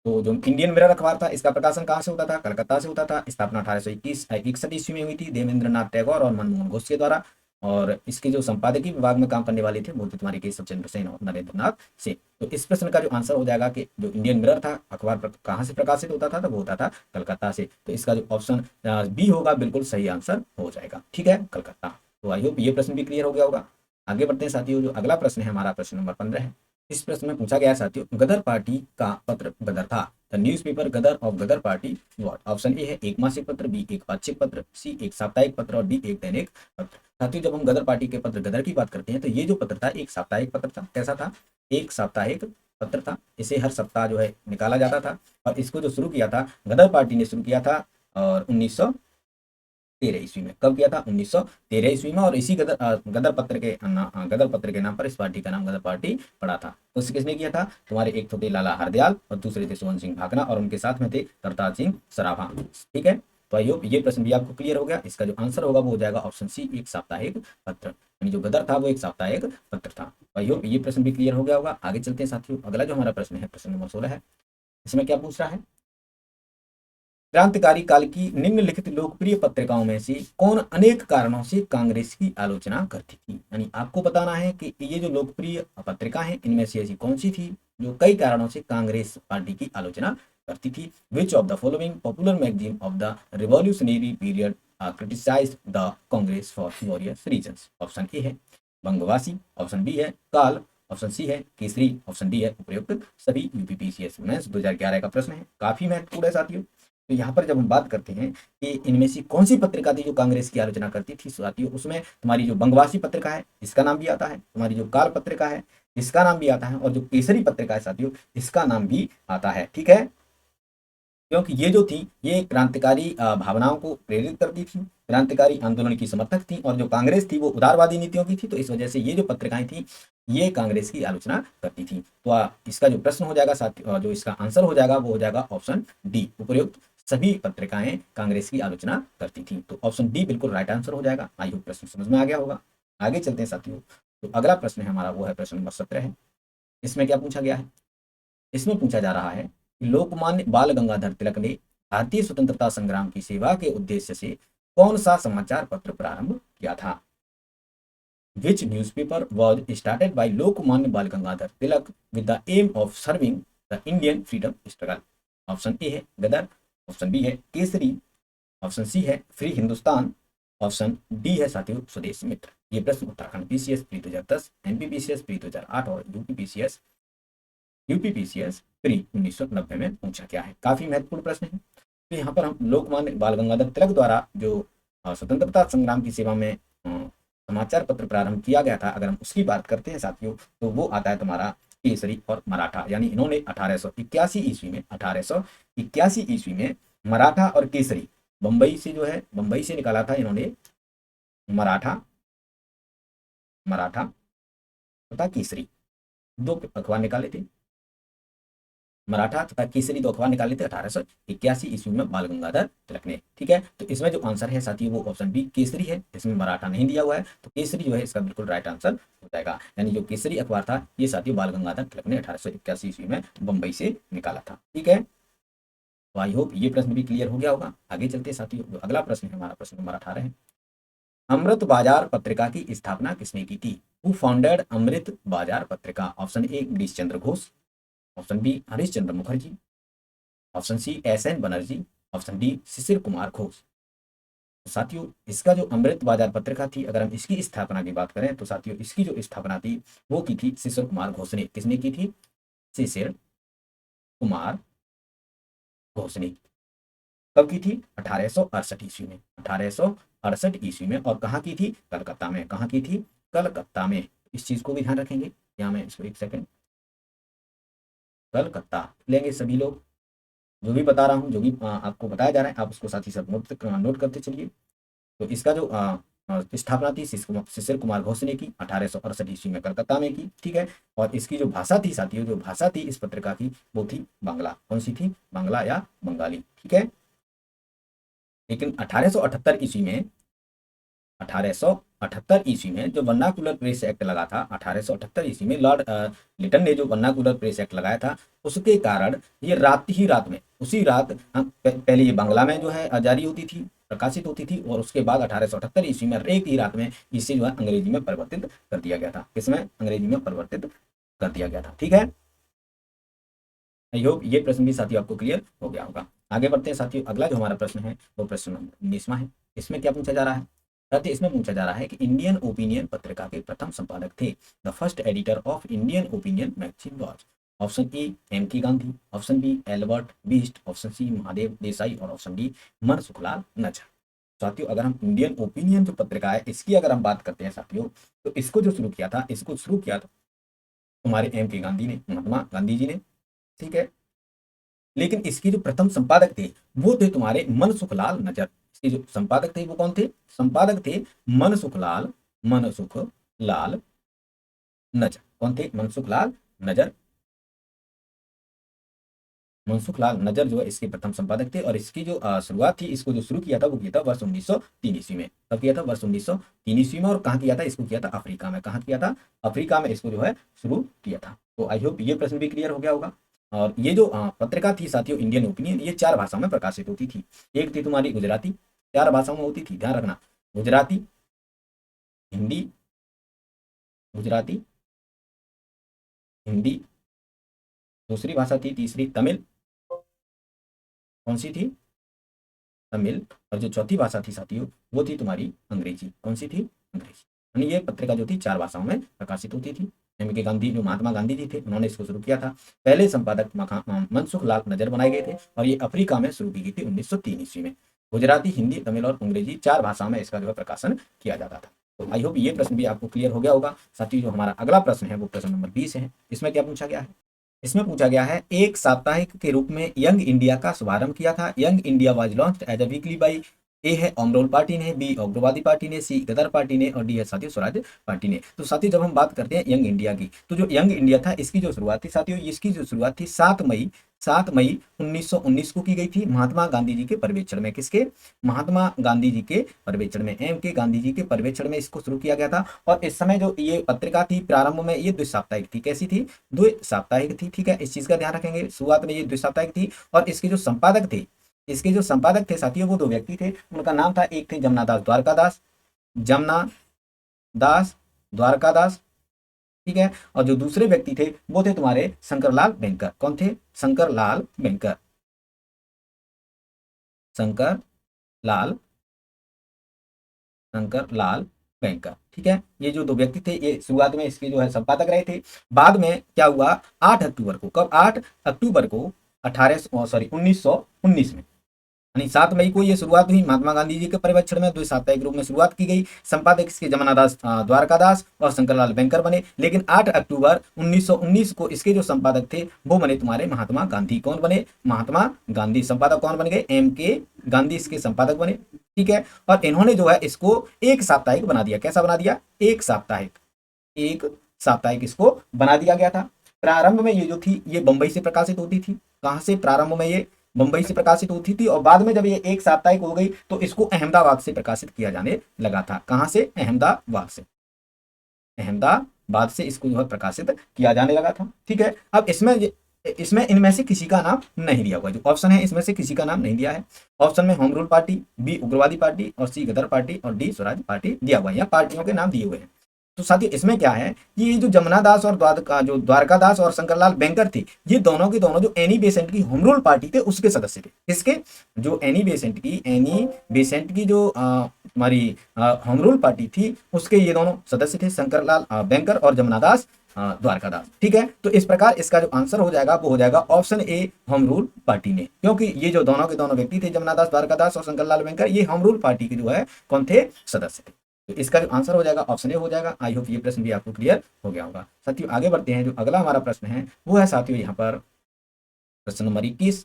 तो जो इंडियन मिरर अखबार था इसका प्रकाशन कहाँ से होता था? कलकत्ता से होता था। स्थापना 1861 ईस्वी में हुई थी देवेंद्र नाथ टैगोर और मनमोहन घोष के द्वारा। और इसके जो संपादकीय विभाग में काम करने वाले थे वो थे तुम्हारे केशव चंद्र सेन और नरेंद्र नाथ सेन। तो इस प्रश्न का जो आंसर हो जाएगा कि जो इंडियन मिरर था अखबार कहाँ से प्रकाशित होता था, तो वो होता था कलकत्ता से। तो इसका जो ऑप्शन बी होगा बिल्कुल सही आंसर हो जाएगा। ठीक है, कलकत्ता। तो आई होप ये प्रश्न भी क्लियर हो गया होगा। आगे बढ़ते हैं साथियों, जो अगला प्रश्न है हमारा प्रश्न नंबर 15 है। इस प्रश्न में पूछा गया साथियों गदर पार्टी का पत्र गदर था। The newspaper Ghadar of Ghadar Party what. Option A है एक मासिक पत्र, बी एक पाक्षिक पत्र, सी एक साप्ताहिक पत्र, और डी एक दैनिक पत्र। साथियों जब हम गदर पार्टी के पत्र गदर की बात करते हैं तो ये जो पत्र था एक साप्ताहिक पत्र था। कैसा था? एक साप्ताहिक पत्र था। इसे हर सप्ताह जो है निकाला जाता था, और इसको जो शुरू किया था गदर पार्टी ने शुरू किया था और 1913 ईस्वी में। कब किया था? 1913 ईस्वी में। और इसी गदर पत्र के नाम पर इस पार्टी का नाम गदर पार्टी पड़ा था। तो इसे किसने किया था? तुम्हारे एक तो थे लाला हरदयाल और दूसरे थे सोहन सिंह भाकना, और उनके साथ में थे करतार सिंह सराभा। ठीक है, तो आई होप ये प्रश्न भी आपको क्लियर हो गया। इसका जो आंसर होगा वो हो जाएगा ऑप्शन सी एक साप्ताहिक पत्र, यानी जो गदर था वो एक साप्ताहिक पत्र था। आई होप ये प्रश्न भी क्लियर हो गया होगा। आगे चलते हैं साथियों, अगला जो हमारा प्रश्न है प्रश्न नंबर 16 है। इसमें क्या पूछ रहा है? क्रांतिकारी काल की निम्नलिखित लोकप्रिय पत्रिकाओं में से कौन अनेक कारणों से कांग्रेस की आलोचना करती थी। यानी आपको बताना है कि ये जो लोकप्रिय पत्रिका है इनमें से ऐसी कौन सी थी जो कई कारणों से कांग्रेस पार्टी की आलोचना करती थी। Which of the following popular magazine of the revolutionary period criticised the Congress for various reasons. Option A है बंगवासी, ऑप्शन बी है काल, ऑप्शन सी है केसरी, ऑप्शन डी है उपयुक्त सभी। यूपीपीसीएस मेंस 2011 का प्रश्न है, काफी महत्वपूर्ण है साथियों। तो यहाँ पर जब हम बात करते हैं कि इनमें से कौन सी पत्रिका थी जो कांग्रेस की आलोचना करती थी साथियों, उसमें तुम्हारी जो बंगवासी पत्रिका है इसका नाम भी आता है, तुम्हारी जो काल पत्रिका है इसका नाम भी आता है, और जो केसरी पत्रिका है साथियों इसका नाम भी आता है। ठीक है, क्योंकि ये जो थी ये क्रांतिकारी भावनाओं को प्रेरित करती थी, क्रांतिकारी आंदोलन की समर्थक थी, और जो कांग्रेस थी वो उदारवादी नीतियों की थी। तो इस वजह से ये जो पत्रिकाएं थी ये कांग्रेस की आलोचना करती थी। तो इसका जो प्रश्न हो जाएगा साथ जो इसका आंसर हो जाएगा वो हो जाएगा ऑप्शन डी उपयुक्त सभी पत्रिकाएं कांग्रेस की आलोचना करती थी। तो ऑप्शन डी बिल्कुल राइट आंसर हो जाएगा। आई होप प्रश्न समझ में आ गया होगा। आगे चलते हैं साथियों, तो अगला प्रश्न है हमारा वो है प्रश्न नंबर 17 है। इसमें क्या पूछा गया है? इसमें पूछा जा रहा है कि लोकमान्य बाल गंगाधर तिलक ने भारतीय स्वतंत्रता संग्राम की सेवा के उद्देश्य से कौन सा समाचार पत्र प्रारंभ किया था। Which newspaper was started by Lokmanya Bal Gangadhar Tilak with the aim of serving the Indian freedom struggle. Option A है गदर, ऑप्शन बी है केसरी, ऑप्शन सी है फ्री हिंदुस्तान, ऑप्शन डी है साथियों स्वदेश मित्र। ये प्रश्न Uttarakhand PCS pre 2010, MP PCS pre 2008 और यूपी पीसीएस प्री 1990 में पूछा गया है। काफी महत्वपूर्ण प्रश्न है। तो यहाँ पर हम लोकमान्य बाल गंगाधर तिलक द्वारा जो स्वतंत्रता संग्राम की सेवा में समाचार पत्र प्रारंभ किया गया था, अगर हम उसकी बात करते हैं साथियों, तो वो आता है तुम्हारा केसरी और मराठा। यानी इन्होंने 1881 ईस्वी में मराठा और केसरी, बंबई से जो है, बंबई से निकाला था इन्होंने मराठा तथा केसरी, दो अखबार निकाले थे। मराठा तथा केसरी दो अखबार निकाले थे 1881 ईस्वी में बाल गंगाधर तिलक ने। ठीक है, तो इसमें जो आंसर है साथियों वो ऑप्शन बी केसरी है, इसमें मराठा नहीं दिया हुआ है, तो केसरी जो है इसका बिल्कुल राइट आंसर हो जाएगा। यानी जो केसरी अखबार था ये साथियों बाल गंगाधर तिलक ने 1881 ईस्वी में बंबई से निकाला था। ठीक है, तो आई होप ये प्रश्न भी क्लियर हो गया होगा। आगे चलते साथियों, जो अगला प्रश्न है हमारा प्रश्न नंबर 18 है। अमृत बाजार पत्रिका की स्थापना किसने की थी? Who founded Amrit Bazar Patrika? Option A Girish Chandra Ghosh, option B Harish Chandra Mukherjee, option C S N Banerjee, option D Shishir Kumar Ghosh. तो साथियों इसका जो अमृत बाजार पत्रिका थी, अगर हम इसकी स्थापना की बात करें तो साथियों इसकी जो स्थापना थी वो की थी शिशिर कुमार घोष ने। किसने की थी? शिशिर कुमार घोष ने। कब की थी? 1868 ईस्वी में, 1868 ईस्वी में। और कहाँ की थी? कलकत्ता में। कहाँ की थी? कलकत्ता में। इस चीज को भी ध्यान रखेंगे। यहाँ मैं इसको एक सेकंड, कलकत्ता लेंगे सभी लोग। जो भी बता रहा हूँ, जो भी आपको बताया जा रहा है, आप उसको साथ ही साथ नोट करते चलिए। तो इसका जो स्थापना थी शिशिर कुमार घोष ने की 1868 ईस्वी में कलकत्ता में की। ठीक है, और इसकी जो भाषा थी साथियों, जो भाषा थी इस पत्रिका की वो थी बांग्ला। कौन सी थी? बांग्ला या बंगाली। ठीक है, लेकिन 1878 ईस्वी में, 1878 ईस्वी में जो वर्नाकुलर प्रेस एक्ट लगा था, 1878 ईस्वी में लॉर्ड लिटन ने जो वर्नाकुलर प्रेस एक्ट लगाया था, उसके कारण ये रात में, उसी रात पहले ये बांग्ला में जो है जारी होती थी, प्रकाशित होती थी, और उसके बाद 1878 ईस्वी में एक ही रात में इसे जो है अंग्रेजी में परिवर्तित कर दिया गया था। किसमें? अंग्रेजी में परिवर्तित कर दिया गया था। ठीक है, आई होप ये प्रश्न भी साथियों आपको क्लियर हो गया होगा। आगे बढ़ते हैं साथियों, अगला जो हमारा प्रश्न है वो प्रश्न नंबर 19वां है। इसमें क्या पूछा जा रहा है साथियों? इसमें पूछा जा रहा है कि इंडियन ओपिनियन पत्रिका के प्रथम संपादक थे। The first editor of Indian opinion magazine was. Option A M K Gandhi, option B Albert West, option C Mahadev Desai और ऑप्शन डी मनसुखलाल नझा। साथियों अगर हम इंडियन ओपिनियन जो पत्रिका है इसकी अगर हम बात करते हैं साथियों, तो इसको जो शुरू किया था, इसको शुरू किया था हमारे एम के गांधी ने, महात्मा गांधी जी ने। ठीक है, लेकिन इसके जो प्रथम संपादक थे वो थे तुम्हारे मनसुखलाल नजर। इसके जो संपादक थे वो कौन थे? संपादक थे मनसुखलाल नजर। कौन थे? मनसुखलाल नजर। मनसुखलाल नजर जो है इसके प्रथम संपादक थे। और इसकी जो शुरुआत थी, इसको जो शुरू किया था वो किया था वर्ष 1903 ईस्वी में। कब किया था? वर्ष 1903 ईस्वी में। और कहाँ किया था? इसको किया था अफ्रीका में। कहाँ किया था? अफ्रीका में इसको जो है शुरू किया था। तो आई होप ये प्रश्न भी क्लियर हो गया होगा। और ये जो पत्रिका थी साथियों इंडियन ओपिनियन, ये 4 भाषाओं में प्रकाशित होती थी। एक थी तुम्हारी गुजराती, 4 भाषाओं में होती थी, ध्यान रखना, गुजराती, हिंदी, गुजराती, हिंदी, दूसरी भाषा थी तीसरी तमिल। कौन सी थी? तमिल। और जो चौथी भाषा थी साथियों वो थी तुम्हारी अंग्रेजी। कौन सी थी? अंग्रेजी। यानी ये पत्रिका जो थी 4 भाषाओं में प्रकाशित होती थी। एम के गांधी जो महात्मा गांधी जी थे उन्होंने इसको शुरू किया था। पहले संपादक मनसुख लाल नजर बनाए गए थे और ये अफ्रीका में शुरू की गई थी 1903 ईस्वी में। गुजराती, हिंदी, तमिल और अंग्रेजी 4 भाषाओं में इसका जो है प्रकाशन किया जाता था। तो आई होप ये प्रश्न भी आपको क्लियर हो गया होगा। साथियों जो हमारा अगला प्रश्न है वो प्रश्न नंबर 20 है। इसमें क्या पूछा गया है? इसमें पूछा गया है एक साप्ताहिक के रूप में यंग इंडिया का शुभारंभ किया था। Young India was launched as a weekly by, A है अमरोल पार्टी ने, बी उग्रवादी पार्टी ने, सी गदर पार्टी ने और डी है साथियों स्वराज पार्टी ने। तो साथियों जब हम बात करते हैं यंग इंडिया की, तो जो यंग इंडिया था इसकी जो शुरुआत थी साथियों, इसकी जो शुरुआत थी 7 मई 1919 को की गई थी महात्मा गांधी जी के पर्यवेक्षण में। किसके? महात्मा गांधी जी के पर्यवेक्षण में, एम के गांधी जी के पर्यवेक्षण में इसको शुरू किया गया था। और इस समय जो ये पत्रिका थी प्रारंभ में ये द्विसाप्ताहिक थी। कैसी थी? द्विसाप्ताहिक थी। ठीक है, इस चीज का ध्यान रखेंगे। शुरुआत में ये द्विसाप्ताहिक थी। और इसके जो संपादक थे, इसके जो संपादक थे साथियों वो 2 व्यक्ति थे। उनका नाम था, एक थे जमुना दास द्वारकादास, जमुना दास द्वारकादास। ठीक है, और जो दूसरे व्यक्ति थे वो थे तुम्हारे शंकरलाल बैंकर। कौन थे? शंकरलाल बैंकर। शंकर लाल शंकर लाल बैंकर। ठीक है, ये जो दो व्यक्ति थे ये शुरुआत में इसके जो है संपादक रहे थे। बाद में क्या हुआ, 8 अक्टूबर को, कब, 8 अक्टूबर को 1919 में, यानी 7 मई को ये शुरुआत हुई महात्मा गांधी जी के पर्यवेक्षण में, तो साप्ताहिक रूप में शुरुआत की गई। संपादक इसके जमुना दास द्वारकादास और शंकरलाल बैंकर बने। लेकिन 8 अक्टूबर 1919 को इसके जो संपादक थे वो बने तुम्हारे महात्मा गांधी। कौन बने, महात्मा गांधी। संपादक कौन बन गए, M.K. गांधी इसके संपादक बने। ठीक है, और इन्होंने जो है इसको एक साप्ताहिक बना दिया। कैसा बना दिया, एक साप्ताहिक, एक साप्ताहिक इसको बना दिया गया था। प्रारंभ में ये जो थी ये बंबई से प्रकाशित होती थी। कहां से, प्रारंभ में ये बंबई से प्रकाशित होती थी, और बाद में जब ये एक साप्ताहिक हो गई तो इसको अहमदाबाद से प्रकाशित किया जाने लगा था। कहां से, अहमदाबाद से, अहमदाबाद से इसको जो है प्रकाशित किया जाने लगा था। ठीक है, अब इसमें इनमें से किसी का नाम नहीं दिया हुआ, जो ऑप्शन है इसमें से किसी का नाम नहीं दिया है। ऑप्शन में होम रूल पार्टी, बी उग्रवादी पार्टी, और सी गदर पार्टी, और डी स्वराज पार्टी दिया हुआ है, या पार्टियों के नाम दिए हुए हैं। तो साथियों इसमें क्या है, ये जो जमुना दास और द्वारकादास और शंकरलाल बैंकर थे, ये दोनों के दोनों जो एनी बेसेंट की होम रूल पार्टी थे उसके सदस्य थे। किसके, जो एनी बेसेंट की जो हमारी होम रूल पार्टी थी उसके ये दोनों सदस्य थे, शंकरलाल बैंकर और जमुना दास द्वारकादास। ठीक है, तो इस प्रकार इसका जो आंसर हो जाएगा वो हो जाएगा ऑप्शन ए, होम रूल पार्टी ने, क्योंकि ये जो दोनों के दोनों व्यक्ति थे जमुना दास द्वारकादास और शंकरलाल बैंकर, ये होम रूल पार्टी के जो है कौन थे, सदस्य थे। तो इसका जो आंसर हो जाएगा ऑप्शन ए हो जाएगा। आई होप ये प्रश्न भी आपको क्लियर हो गया होगा। साथियों आगे बढ़ते हैं, जो अगला हमारा प्रश्न है वो है साथियों यहाँ पर प्रश्न नंबर 21।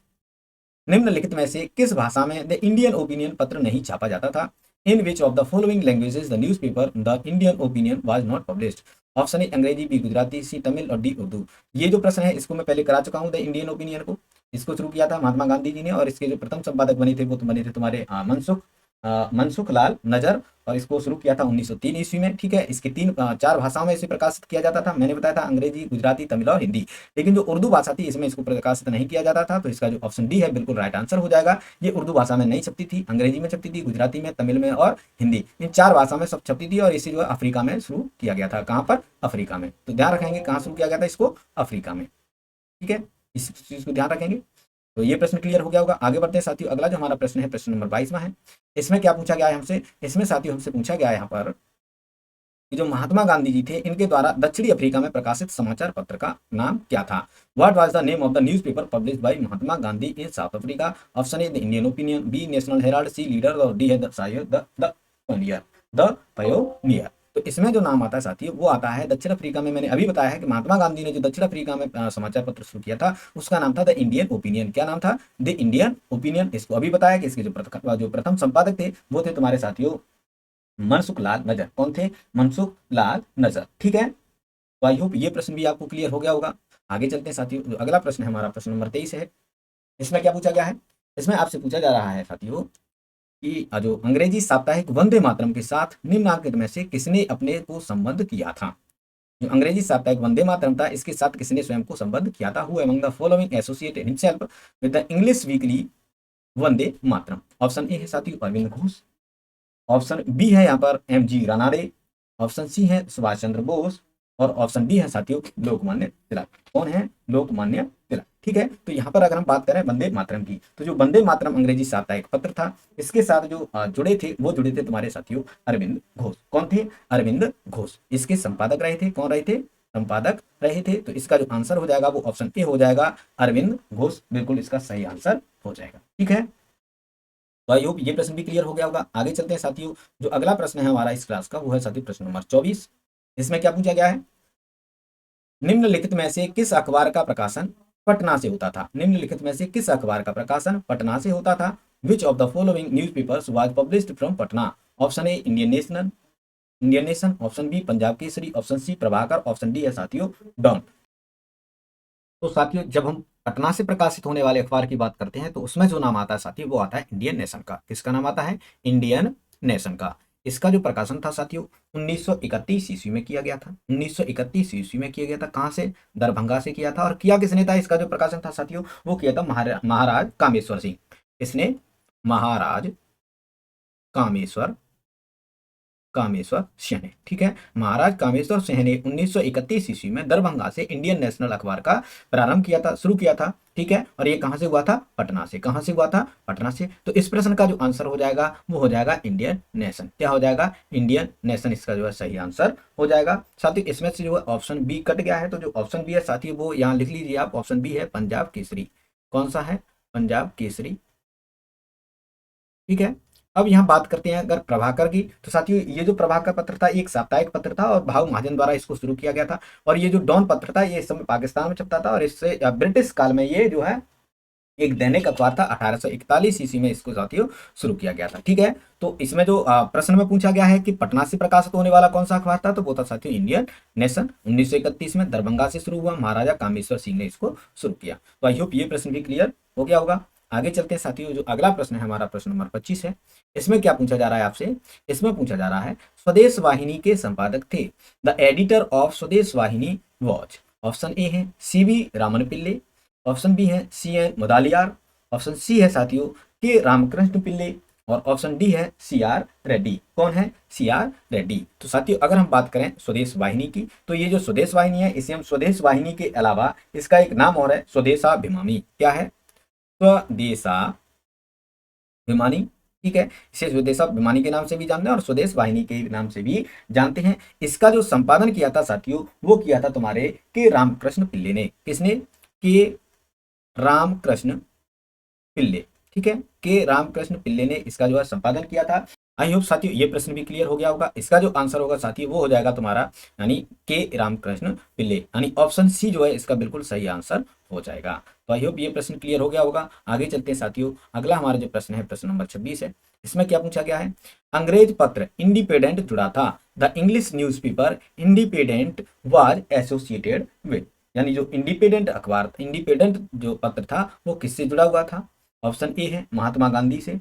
निम्नलिखित में से किस भाषा में द इंडियन ओपिनियन पत्र नहीं छापा जाता था। In which of the following languages the newspaper the Indian opinion was not published. Option A अंग्रेजी, बी गुजराती, सी तमिल, और डी उर्दू। ये जो प्रश्न है इसको मैं पहले करा चुका हूँ। द इंडियन ओपिनियन को इसको शुरू किया था महात्मा गांधी जी ने, और इसके जो प्रथम संपादक बने थे वो तो बने थे तुम्हारे मनसुख लाल नजर, और इसको शुरू किया था 1903 ईस्वी में। ठीक है, इसके 4 भाषाओं में इसे प्रकाशित किया जाता था। मैंने बताया था अंग्रेजी, गुजराती, तमिल और हिंदी। लेकिन जो उर्दू भाषा थी इसमें इसको प्रकाशित नहीं किया जाता था। तो इसका जो ऑप्शन डी है बिल्कुल राइट आंसर हो जाएगा। ये उर्दू भाषा में नहीं छपती थी, अंग्रेजी में छपती थी, गुजराती में, तमिल में और हिंदी, इन 4 भाषा में सब छपती थी। और इसे जो है अफ्रीका में शुरू किया गया था। कहाँ पर, अफ्रीका में। तो ध्यान रखेंगे कहाँ शुरू किया गया था इसको, अफ्रीका में। ठीक है, इस चीज को ध्यान रखेंगे। तो ये प्रश्न क्लियर हो गया होगा। आगे बढ़ते हैं साथियों, अगला जो हमारा प्रश्न है प्रश्न नंबर 22वां है। इसमें क्या पूछा गया है हमसे, इसमें साथियों हमसे पूछा गया है यहाँ पर कि जो महात्मा गांधी जी थे इनके द्वारा दक्षिणी अफ्रीका में प्रकाशित समाचार पत्र का नाम क्या था। What was the name of the newspaper published by Mahatma Gandhi in South Africa. Option A the Indian opinion, B National Herald, C Leader, और डी है द पायोनियर। तो इसमें जो नाम आता है साथियों वो आता है दक्षिण अफ्रीका में। मैंने अभी बताया है कि महात्मा गांधी ने जो दक्षिण अफ्रीका में समाचार पत्र शुरू किया था उसका नाम था द इंडियन ओपिनियन। क्या नाम था, द इंडियन ओपिनियन। इसको अभी बताया कि इसके जो प्रथम संपादक थे वो थे तुम्हारे साथियों मनसुख लाल नजर। कौन थे, मनसुख लाल नजर। ठीक है, तो आई होप ये प्रश्न भी आपको क्लियर हो गया होगा। आगे चलते हैं साथियों, जो अगला प्रश्न है हमारा प्रश्न नंबर 23 है। इसमें क्या पूछा गया है, इसमें आपसे पूछा जा रहा है साथियों कि जो अंग्रेजी साप्ताहिक वंदे मातरम के साथ निम्नलिखित में से किसने अपने को संबद्ध किया था। जो अंग्रेजी साप्ताहिक वंदे मातरम था इसके साथ किसने स्वयं को संबद्ध किया था। Who among the following associated himself with the English weekly Vande Mataram. Option A है साथियों अरविंद घोष, ऑप्शन बी है यहाँ पर M.G. रानाडे, ऑप्शन सी है सुभाष चंद्र बोस, और ऑप्शन डी है साथियों लोकमान्य तिलक। कौन है, लोकमान्य तिलक। ठीक है, तो यहाँ पर अगर हम बात करें वंदे मातरम की, तो जो वंदे मातरम अंग्रेजी साप्ताहिक पत्र था इसके साथ जो जुड़े थे वो जुड़े थे तुम्हारे साथियों अरविंद घोष। कौन थे, अरविंद घोष। इसके संपादक रहे थे, कौन रहे थे, संपादक रहे थे। तो इसका जो आंसर हो जाएगा वो ऑप्शन ए हो जाएगा, अरविंद घोष बिल्कुल इसका सही आंसर हो जाएगा। ठीक है, तो आई होप ये प्रश्न भी क्लियर हो गया होगा। आगे चलते हैं साथियों, जो अगला प्रश्न है हमारा इस क्लास का वो है साथियों प्रश्न नंबर 24। इसमें क्या पूछा गया है, निम्नलिखित में से किस अखबार का प्रकाशन पटना से होता था। निम्नलिखित में से किस अखबार का प्रकाशन पटना से होता था। Which of the following newspapers was published from Patna. Option A Indian Nation, option B Punjab Kesari, option C Prabhakar, option D है साथियों डॉन। तो साथियों जब हम पटना से प्रकाशित होने वाले अखबार की बात करते हैं तो उसमें जो नाम आता है साथियों वो आता है इंडियन नेशन का। किसका नाम आता है, इंडियन नेशन का। इसका जो प्रकाशन था साथियों 1931 ईस्वी में किया गया था। 1931 ईस्वी में किया गया था। कहां से, दरभंगा से किया था। और किया किसने था, इसका जो प्रकाशन था साथियों वो किया था महाराज कामेश्वर सिंह। इसने महाराज कामेश्वर कामेश्वर सिंह ने। ठीक है, महाराज कामेश्वर सिंह ने 1931 ईस्वी में दरभंगा से इंडियन नेशनल अखबार का प्रारंभ किया था, शुरू किया था। ठीक है, और ये कहां से हुआ था? पटना से। कहां से हुआ था? पटना से। तो इस प्रश्न का जो आंसर हो जाएगा वो हो जाएगा इंडियन नेशन। क्या हो जाएगा? इंडियन नेशन इसका जो है सही आंसर हो जाएगा। साथियों इसमें से जो है ऑप्शन बी कट गया है, तो जो ऑप्शन बी है साथियों वो यहाँ लिख लीजिए आप, ऑप्शन बी है पंजाब केसरी। कौन सा है? पंजाब केसरी। ठीक है, अब यहाँ बात करते हैं अगर प्रभाकर की, तो साथियों ये जो प्रभाकर पत्र था एक साप्ताहिक पत्र था और भाऊ महाजन द्वारा इसको शुरू किया गया था। और ये जो डॉन पत्र था ये इस समय पाकिस्तान में छपता था और इससे ब्रिटिश काल में ये जो है एक दैनिक अखबार था। 1841 ईस्वी में इसको साथियों शुरू किया गया था। ठीक है, तो इसमें जो प्रश्न में पूछा गया है कि पटना से प्रकाशित होने वाला कौन सा अखबार था, तो वो था साथियों इंडियन नेशन। 1931 में दरभंगा से शुरू हुआ, महाराजा कामेश्वर सिंह ने इसको शुरू किया। तो आई होप ये प्रश्न भी क्लियर हो गया होगा। आगे चलते हैं साथियों, जो अगला प्रश्न है हमारा प्रश्न नंबर 25 है। इसमें क्या पूछा जा रहा है आपसे? इसमें पूछा जा रहा है स्वदेश वाहिनी के संपादक थे। द एडिटर ऑफ स्वदेश वाहिनी वॉज। ऑप्शन ए है सीवी रामन पिल्ले, ऑप्शन बी है CN मुदालियार, ऑप्शन सी है साथियों के रामकृष्ण पिल्ले, और ऑप्शन डी है CR रेड्डी। कौन है? CR रेड्डी। तो साथियों अगर हम बात करें स्वदेश वाहिनी की, तो ये जो स्वदेश वाहिनी है इसे हम स्वदेश वाहिनी के अलावा इसका एक नाम और है स्वदेशाभिमानी। क्या है? स्वदेशाभिमानी। ठीक है, इसे स्वदेशाभिमानी के नाम से भी जानते हैं और स्वदेश वाहिनी के नाम से भी जानते हैं। इसका जो संपादन किया था साथियों वो किया था तुम्हारे के रामकृष्ण पिल्ले ने। किसने? के रामकृष्ण पिल्ले। ठीक है, के रामकृष्ण पिल्ले ने इसका जो है संपादन किया था। आई होप साथियों ये प्रश्न भी क्लियर हो गया होगा। इसका जो आंसर होगा साथियों वो हो जाएगा तुम्हारा यानी के रामकृष्ण पिल्ले, यानी ऑप्शन सी जो है इसका बिल्कुल सही आंसर हो जाएगा। तो आई होप ये प्रश्न क्लियर हो गया होगा। आगे चलते हैं साथियों, अगला हमारा जो प्रश्न है प्रश्न नंबर 26 है। इसमें क्या पूछा गया है? अंग्रेज पत्र इंडिपेंडेंट जुड़ा था। The English newspaper independent was associated with. यानी जो इंडिपेंडेंट अखबार, इंडिपेंडेंट जो पत्र था वो किससे जुड़ा हुआ था? ऑप्शन ए है महात्मा गांधी से,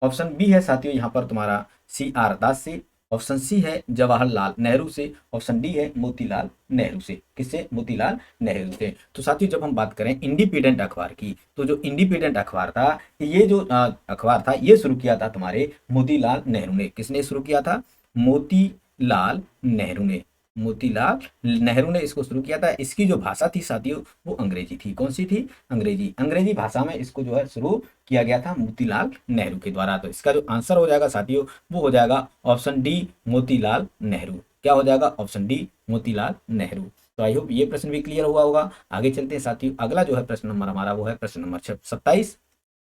ऑप्शन बी है साथियों यहाँ पर तुम्हारा CR दास से, ऑप्शन सी है जवाहरलाल नेहरू से, ऑप्शन डी है मोतीलाल नेहरू से। किससे? मोतीलाल नेहरू से। तो साथियों जब हम बात करें इंडिपेंडेंट अखबार की, तो जो इंडिपेंडेंट अखबार था ये जो अखबार था ये शुरू किया था तुम्हारे मोतीलाल नेहरू ने। किसने शुरू किया था? मोतीलाल नेहरू ने। मोतीलाल नेहरू ने इसको शुरू किया था। इसकी जो भाषा थी साथियों वो अंग्रेजी थी। कौन सी थी? अंग्रेजी। अंग्रेजी भाषा में इसको जो है शुरू किया गया था मोतीलाल नेहरू के द्वारा। तो इसका जो आंसर हो जाएगा साथियों वो हो जाएगा ऑप्शन डी मोतीलाल नेहरू। क्या हो जाएगा? Option D Motilal Nehru. तो आई होप ये प्रश्न भी क्लियर हुआ होगा। आगे चलते हैं साथियों, अगला जो है प्रश्न नंबर हमारा वो है प्रश्न नंबर 27।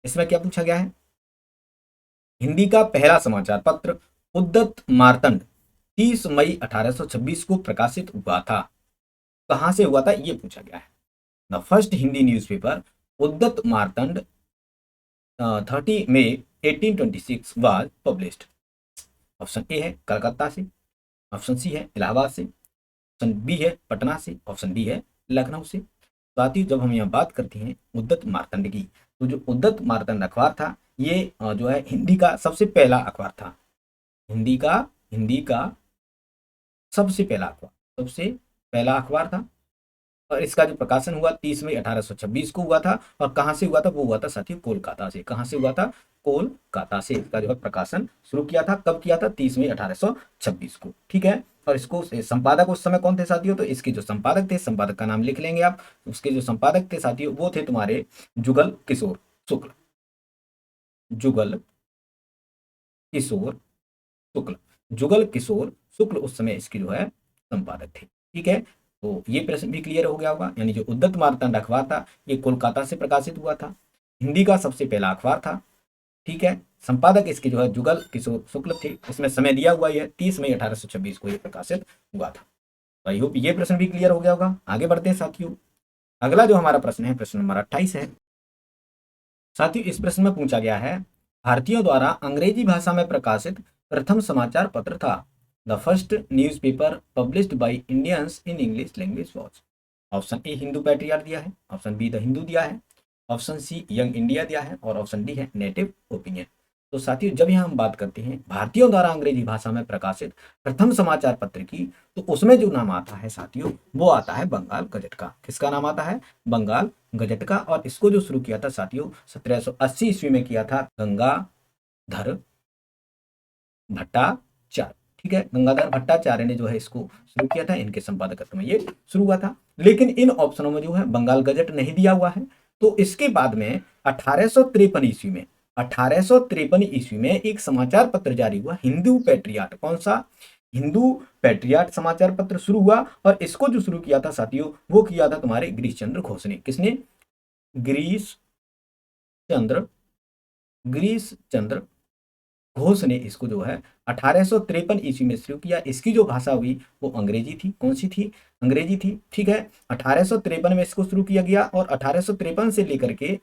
इसमें क्या पूछा गया है? हिंदी का पहला समाचार पत्र उद्दत मार्तंड 30 मई 1826 को प्रकाशित हुआ था। कहां से हुआ था ये पूछा गया है। द फर्स्ट हिंदी न्यूज़पेपर उद्दत Martand 30 May 1826 was published. Option A है कलकत्ता से, ऑप्शन सी है इलाहाबाद से, ऑप्शन बी है पटना से, ऑप्शन डी है लखनऊ से। साथ ही जब हम यहाँ बात करते हैं उद्दत मार्तंड की, तो जो उद्दत मार्तंड अखबार था ये जो है हिंदी का सबसे पहला अखबार था। हिंदी का सबसे पहला अखबार, सबसे पहला अखबार था। और इसका जो प्रकाशन हुआ 30 मई 1826 को हुआ था। और कहाँ से हुआ था? वो हुआ था साथियों कोलकाता से। कहाँ से हुआ था? कोलकाता से इसका जो है प्रकाशन शुरू किया था। कब किया था? 30 मई 1826 को। ठीक है, और इसको संपादक उस समय कौन थे साथियों? तो इसके जो संपादक थे, संपादक का नाम लिख लेंगे आप। उसके जो संपादक थे साथियों वो थे तुम्हारे जुगल किशोर शुक्ल। जुगल किशोर शुक्ल। जुगल किशोर शुक्ल उस समय इसके जो है संपादक थे। ठीक है, तो ये प्रश्न भी क्लियर हो गया होगा। यानी जो उद्दत मार्तंड अखबार था ये कोलकाता से प्रकाशित हुआ था, हिंदी का सबसे पहला अखबार था। ठीक है, संपादक इसके जो है जुगल किशोर शुक्ल थे। इसमें समय दिया हुआ है 30 मई 1826 को ये प्रकाशित हुआ था। तो आई होप ये प्रश्न भी क्लियर हो गया होगा। आगे बढ़ते हैं साथियों, अगला जो हमारा प्रश्न है प्रश्न नंबर 28 है। साथियों इस प्रश्न में पूछा गया है भारतीयों द्वारा अंग्रेजी भाषा में प्रकाशित प्रथम समाचार पत्र था। The first newspaper published by Indians in English language was. Option A Hindu patriarch दिया है, ऑप्शन बी द हिंदू दिया है, ऑप्शन सी यंग इंडिया दिया है, और ऑप्शन डी है नेटिव ओपिनियन। तो साथियों जब यहाँ हम बात करते हैं भारतीयों द्वारा अंग्रेजी भाषा में प्रकाशित प्रथम समाचार पत्र की, तो उसमें जो नाम आता है साथियों वो आता है बंगाल गजट का। किसका नाम आता है? बंगाल गजट का। और इसको जो शुरू किया था साथियों 1780 ईस्वी में किया था गंगाधर भट्टाचार्य। ठीक है, गंगाधर भट्टाचार्य ने जो है इसको शुरू किया था, इनके संपादकत्व में ये शुरू हुआ था। लेकिन इन ऑप्शनों में जो है बंगाल गजट नहीं दिया हुआ है। तो इसके बाद में 1853 ईस्वी में 1853 ईस्वी में एक समाचार पत्र जारी हुआ, हिंदू पैट्रियाट। कौन सा? हिंदू पैट्रियाट समाचार पत्र शुरू हुआ, और इसको जो शुरू किया था साथियों, वो किया था तुम्हारे गिरीश चंद्र घोष ने। किसने? गिरीश चंद्र गिरीश चंद्र घोष ने इसको जो है 1853 ईस्वी में शुरू किया। इसकी जो भाषा हुई वो अंग्रेजी थी। कौन सी थी? अंग्रेजी थी। ठीक है, 1853 में इसको शुरू किया गया, और 1853 से लेकर के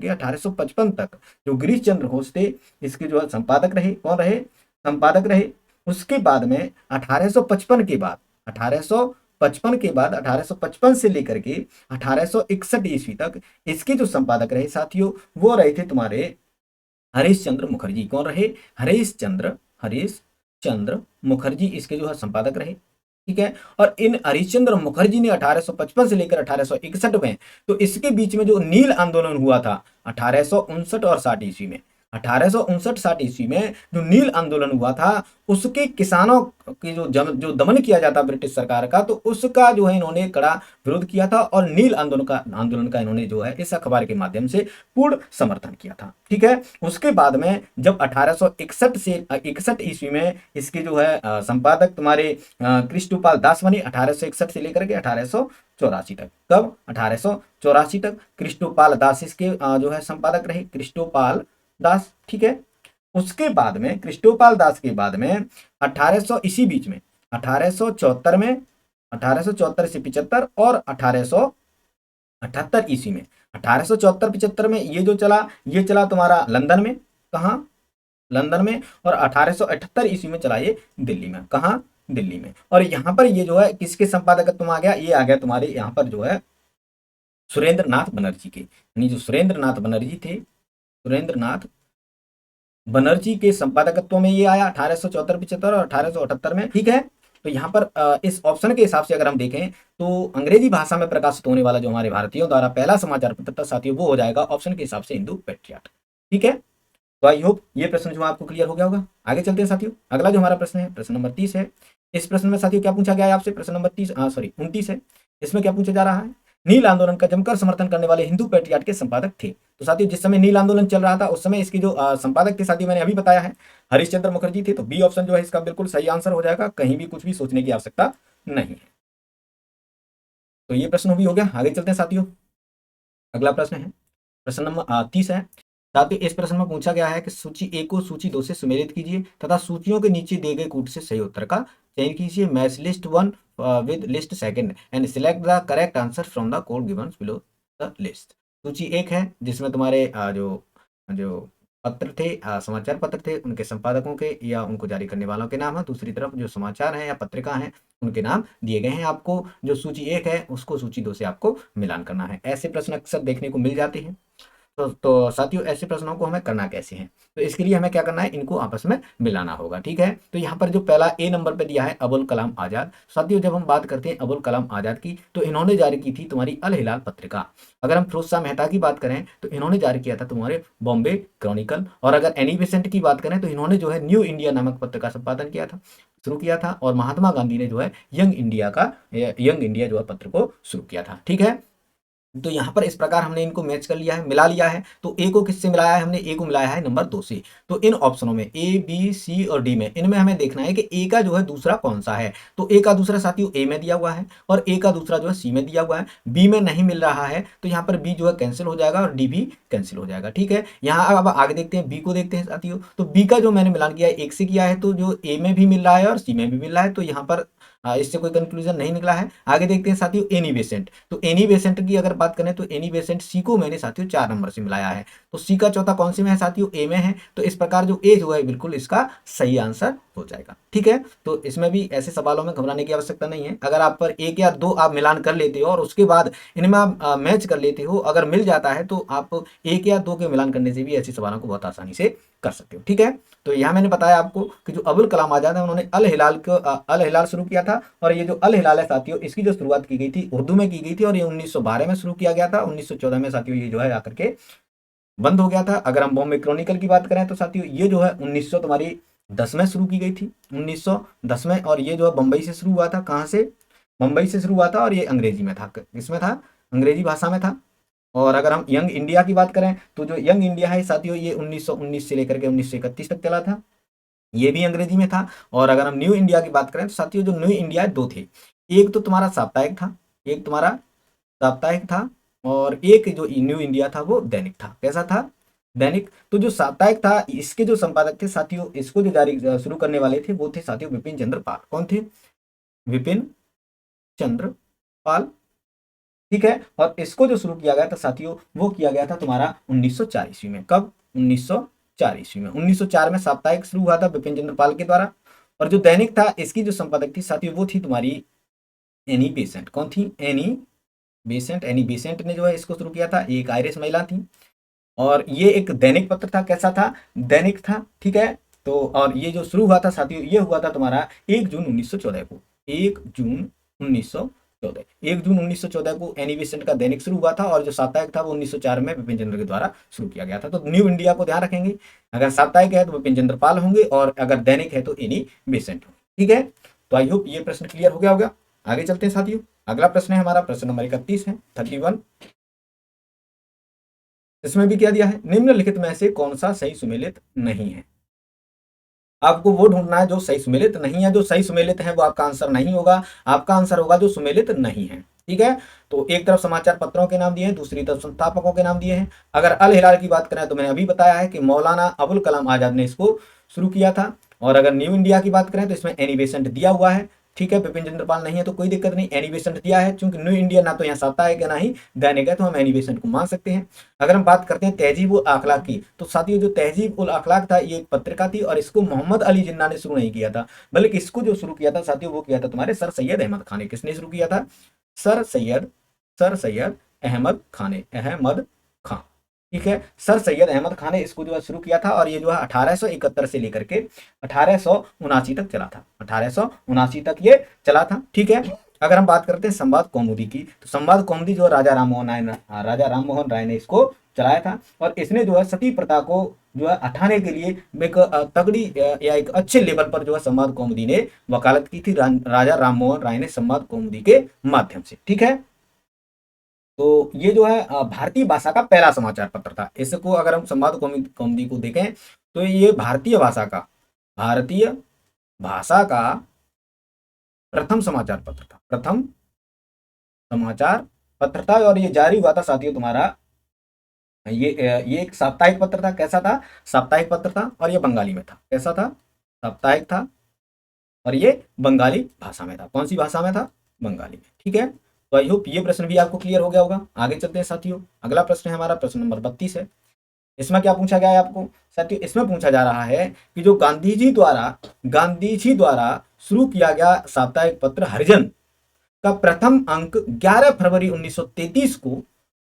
1855 तक जो गिरीश चंद्र घोष थे, इसके जो है संपादक रहे। कौन रहे? संपादक रहे। उसके बाद में 1855 के बाद 1855 से लेकर के 1861 ईस्वी तक इसके जो संपादक रहे साथियों, वो रहे थे तुम्हारे हरीश चंद्र मुखर्जी। कौन रहे? हरीश चंद्र मुखर्जी इसके जो है संपादक रहे। ठीक है, और इन हरिश्चंद्र मुखर्जी ने 1855 से लेकर 1861 में, तो इसके बीच में जो नील आंदोलन हुआ था 1859 और 60 ईस्वी में, 1859-60 ईस्वी में जो नील आंदोलन हुआ था, उसके किसानों की जो दमन किया जाता ब्रिटिश सरकार का, तो उसका जो है इन्होंने कड़ा विरोध किया था, और नील आंदोलन का इन्होंने जो है इस अखबार के माध्यम से पूर्ण समर्थन किया था। ठीक है, उसके बाद में जब 1861 से 61 ईस्वी में इसके जो है संपादक तुम्हारे कृष्णपाल दास बने, 1861 से लेकर के 1884 तक। कब? 1884 तक कृष्णपाल दास इसके जो है संपादक रहे, कृष्णपाल दास। ठीक है, उसके बाद में कृष्णपाल दास के बाद में 1800 इसी बीच में 1874 में 1874 से 75 और 1878 ईस्वी में, 1874-75 में ये चला तुम्हारा लंदन में। कहाँ? लंदन में। और 1878 ईस्वी में चला ये दिल्ली में। कहाँ? दिल्ली में। और यहाँ पर ये जो है किसके संपादकत्व में आ गया? ये आ गया तुम्हारे यहाँ पर जो है सुरेंद्र नाथ बनर्जी के, यानी जो सुरेंद्र नाथ बनर्जी थे, सुरेंद्र नाथ बनर्जी के संपादकत्व में ये आया 1874-75 और 1878 में। ठीक है, तो यहाँ पर इस ऑप्शन के हिसाब से अगर हम देखें तो अंग्रेजी भाषा में प्रकाशित होने वाला जो हमारे भारतीयों द्वारा पहला समाचार पत्र था साथियों, वो हो जाएगा ऑप्शन के हिसाब से हिंदू पैट्रियट। ठीक है, तो आई होप ये प्रश्न जो आपको क्लियर हो गया होगा। आगे चलते हैं साथियों, अगला जो हमारा प्रश्न है, प्रश्न नंबर 30 है। इस प्रश्न में साथियों क्या पूछा गया है आपसे? प्रश्न नंबर 29 है। इसमें क्या पूछा जा रहा है? नील आंदोलन का जमकर समर्थन करने वाले हिंदू पैट्रियट के संपादक थे। तो साथियों जिस समय नील आंदोलन चल रहा था उस समय इसके जो संपादक थे साथियों, मैंने अभी बताया है हरिश्चंद्र मुखर्जी थे। तो बी ऑप्शन जो है इसका बिल्कुल सही आंसर हो जाएगा, कहीं भी कुछ भी सोचने की आवश्यकता नहीं है। तो ये प्रश्न भी हो गया। आगे चलते हैं साथियों, अगला प्रश्न है, प्रश्न नंबर 30 है। साथियों इस प्रश्न में पूछा गया है कि सूची ए को सूची 2 से सुमेलित कीजिए तथा सूचियों के नीचे दिए गए कूट से सही उत्तर का चयन कीजिए। Match list 1 with list second and select the correct answer from the code given below the list. सूची 1 है जिसमें तुम्हारे जो जो पत्र थे, समाचार पत्र थे, उनके संपादकों के या उनको जारी करने वालों के नाम है। दूसरी तरफ जो समाचार हैं या पत्रिका हैं उनके नाम दिए गए हैं। आपको जो सूची 1 है उसको सूची 2 से आपको मिलान करना है। ऐसे प्रश्न अक्सर देखने को मिल जाते हैं। तो साथियों ऐसे प्रश्नों को हमें करना कैसे है? तो इसके लिए हमें क्या करना है, इनको आपस में मिलाना होगा। ठीक है, तो यहाँ पर जो पहला ए नंबर पे दिया है अबुल कलाम आजाद। साथियों जब हम बात करते हैं अबुल कलाम आजाद की, तो इन्होंने जारी की थी तुम्हारी अल हिलाल पत्रिका। अगर हम फिरोज शाह मेहता की बात करें तो इन्होंने जारी किया था तुम्हारे बॉम्बे क्रॉनिकल। और अगर एनी बेसेंट की बात करें तो इन्होंने जो है न्यू इंडिया नामक पत्र का संपादन किया था, शुरू किया था। और महात्मा गांधी ने जो है यंग इंडिया जो है पत्र को शुरू किया था। ठीक है, तो यहाँ पर इस प्रकार हमने इनको मैच कर लिया है, मिला लिया है। तो ए को किससे मिलाया है? हमने ए को मिलाया है नंबर 2 से। तो इन ऑप्शनों में ए, बी, सी और डी में, इनमें हमें देखना है कि ए का जो है दूसरा कौन सा है। तो ए का दूसरा साथियों ए में दिया हुआ है, और ए का दूसरा जो है सी में दिया हुआ है। बी में नहीं मिल रहा है, तो यहाँ पर बी जो है कैंसिल हो जाएगा और डी भी कैंसिल हो जाएगा। ठीक है, यहाँ अब आगे देखते हैं, बी को देखते हैं साथियों। तो बी का जो मैंने मिलान किया है 1 से किया है, तो जो ए में भी मिल रहा है और सी में भी मिल रहा है, तो यहाँ पर इससे कोई कंक्लूजन नहीं निकला है। आगे देखते हैं साथियों एनी बेसेंट। तो एनी बेसेंट की अगर बात करें तो एनी बेसेंट सी को मैंने साथियों 4 नंबर से मिलाया है। तो सी का चौथा कौन से में है साथियों? ए में है। तो इस प्रकार जो ए जो है बिल्कुल इसका सही आंसर हो जाएगा। ठीक है, तो इसमें भी ऐसे सवालों में घबराने की आवश्यकता नहीं है। अगर आप पर 1 या 2 आप मिलान कर लेते हो और उसके बाद इनमें आप मैच कर लेते हो, अगर मिल जाता है तो आप 1 या 2 के मिलान करने से भी ऐसे सवालों को बहुत आसानी से कर सकते हो। ठीक है, तो यहाँ मैंने बताया आपको कि जो अबुल कलाम आजाद है उन्होंने अल हिलाल शुरू किया था। और ये जो अल हिलाल है साथियों, इसकी जो शुरुआत की गई थी उर्दू में की गई थी, और ये 1912 में शुरू किया गया था। 1914 में साथियों ये जो है आकर के बंद हो गया था। अगर हम बॉम्बे क्रॉनिकल की बात करें तो साथियों ये जो है 1900 तुम्हारी 10 में शुरू की गई थी 1910 में, और ये जो है बम्बई से शुरू हुआ था। कहाँ से? बम्बई से शुरू हुआ था, और ये अंग्रेजी में था। किसमें था? अंग्रेजी भाषा में था। और अगर हम यंग इंडिया की बात करें तो जो यंग इंडिया है साथियों, ये 1919 से लेकर के 1931 तक चला था, ये भी अंग्रेजी में था। और अगर हम न्यू इंडिया की बात करें तो साथियों जो न्यू इंडिया दो थे, एक तो तुम्हारा साप्ताहिक था, एक तुम्हारा साप्ताहिक था, और एक जो न्यू इंडिया था वो दैनिक था। कैसा था? दैनिक। तो जो साप्ताहिक था इसके जो संपादक थे साथियों, इसको जो जारी शुरू करने वाले थे वो थे साथियों विपिन चंद्र पाल। कौन थे? विपिन चंद्र पाल। ठीक है। और इसको जो शुरू किया गया था साथियों वो किया गया था तुम्हारा 1904 ईस्वी में। कब? 1904 ईस्वी में। 1904 में साप्ताहिक शुरू हुआ था विपिन चंद्र पाल के द्वारा। और जो दैनिक था इसकी जो संपादक थी साथियों वो थी तुम्हारी एनी बेसेंट। कौन थी? Annie Besant. एनी बेसेंट ने जो है इसको शुरू किया था, एक आयरिश महिला थी। और ये एक दैनिक पत्र था। कैसा था? दैनिक था। ठीक है। तो और ये जो शुरू हुआ था साथियों ये हुआ था तुम्हारा 1 जून 1914 को। 1 जून 1914। 1 जून 1914 को एनी बेसेंट का दैनिक शुरू हुआ था, और जो साप्ताहिक था वो 1904 में विपिन चंद्र के द्वारा शुरू किया गया था। तो न्यू इंडिया को ध्यान रखेंगे, अगर साप्ताहिक है तो विपिन चंद्र पाल होंगे, और अगर दैनिक है तो एनी बेसेंट होंगे। ठीक है। तो आई होप ये प्रश्न क्लियर हो गया होगा। आगे चलते हैं साथियों। अगला प्रश्न है हमारा प्रश्न नंबर 31 है, 31। इसमें भी क्या दिया है? निम्नलिखित में से कौन सा सही सुमेलित नहीं है? आपको वो ढूंढना है जो सही सुमेलित नहीं है। जो सही सुमेलित है वो आपका आंसर नहीं होगा, आपका आंसर होगा जो सुमेलित नहीं है। ठीक है। तो एक तरफ समाचार पत्रों के नाम दिए हैं, दूसरी तरफ संस्थापकों के नाम दिए हैं। अगर अल हिलाल की बात करें तो मैंने अभी बताया है कि मौलाना अबुल कलाम आजाद ने इसको शुरू किया था। और अगर न्यू इंडिया की बात करें तो इसमें एनी बेसेंट दिया हुआ है। ठीक है। बिपिन चंद्र पाल नहीं है तो कोई दिक्कत नहीं, एनी बेसेंट दिया है। चूंकि न्यू इंडिया ना तो यहाँ साप्ताहिक है ना ही दैनिक है, तो हम एनी बेसेंट को मान सकते हैं। अगर हम बात करते हैं तहजीब उल अखलाक की, तो साथियों जो तहजीब उल अखलाक था ये एक पत्रिका थी, और इसको मोहम्मद अली जिन्ना ने शुरू नहीं किया था, बल्कि इसको जो शुरू किया था साथियों वो किया था तुम्हारे सर सैयद अहमद खान ने। किसने शुरू किया था? सर सैयद अहमद खान ने। अहमद खान। ठीक है। सर सैयद अहमद खान ने इसको जो है शुरू किया था, और ये जो है 1871 से लेकर के 1879 तक चला था। 1879 तक ये चला था। ठीक है। अगर हम बात करते हैं संवाद कौमुदी की, तो संवाद कौमुदी जो राजा राम मोहन राय ने इसको चलाया था, और इसने जो है सती प्रथा को जो है हटाने के लिए एक तगड़ी या एक अच्छे लेवल पर जो है संवाद कौमुदी ने वकालत की थी राजा राम मोहन राय ने संवाद कौमुदी के माध्यम से। ठीक है। तो ये जो है भारतीय भाषा का पहला समाचार पत्र था। इसको अगर हम संवाद कौमुदी को देखें तो ये भारतीय भाषा का प्रथम समाचार पत्र था। प्रथम समाचार पत्र था, और ये जारी हुआ था साथियों तुम्हारा ये एक साप्ताहिक पत्र था। कैसा था? साप्ताहिक पत्र था, और ये बंगाली में था। कैसा था? साप्ताहिक था, और ये बंगाली भाषा में था। कौन सी भाषा में था? बंगाली में। ठीक है। तो आई होप ये प्रश्न भी आपको क्लियर हो गया होगा। आगे चलते हैं साथियों। अगला प्रश्न है हमारा प्रश्न नंबर 32 है। इसमें क्या पूछा गया है आपको साथियों? इसमें पूछा जा रहा है कि जो गांधी जी द्वारा शुरू किया गया साप्ताहिक पत्र हरिजन का प्रथम अंक 11 फरवरी 1933 को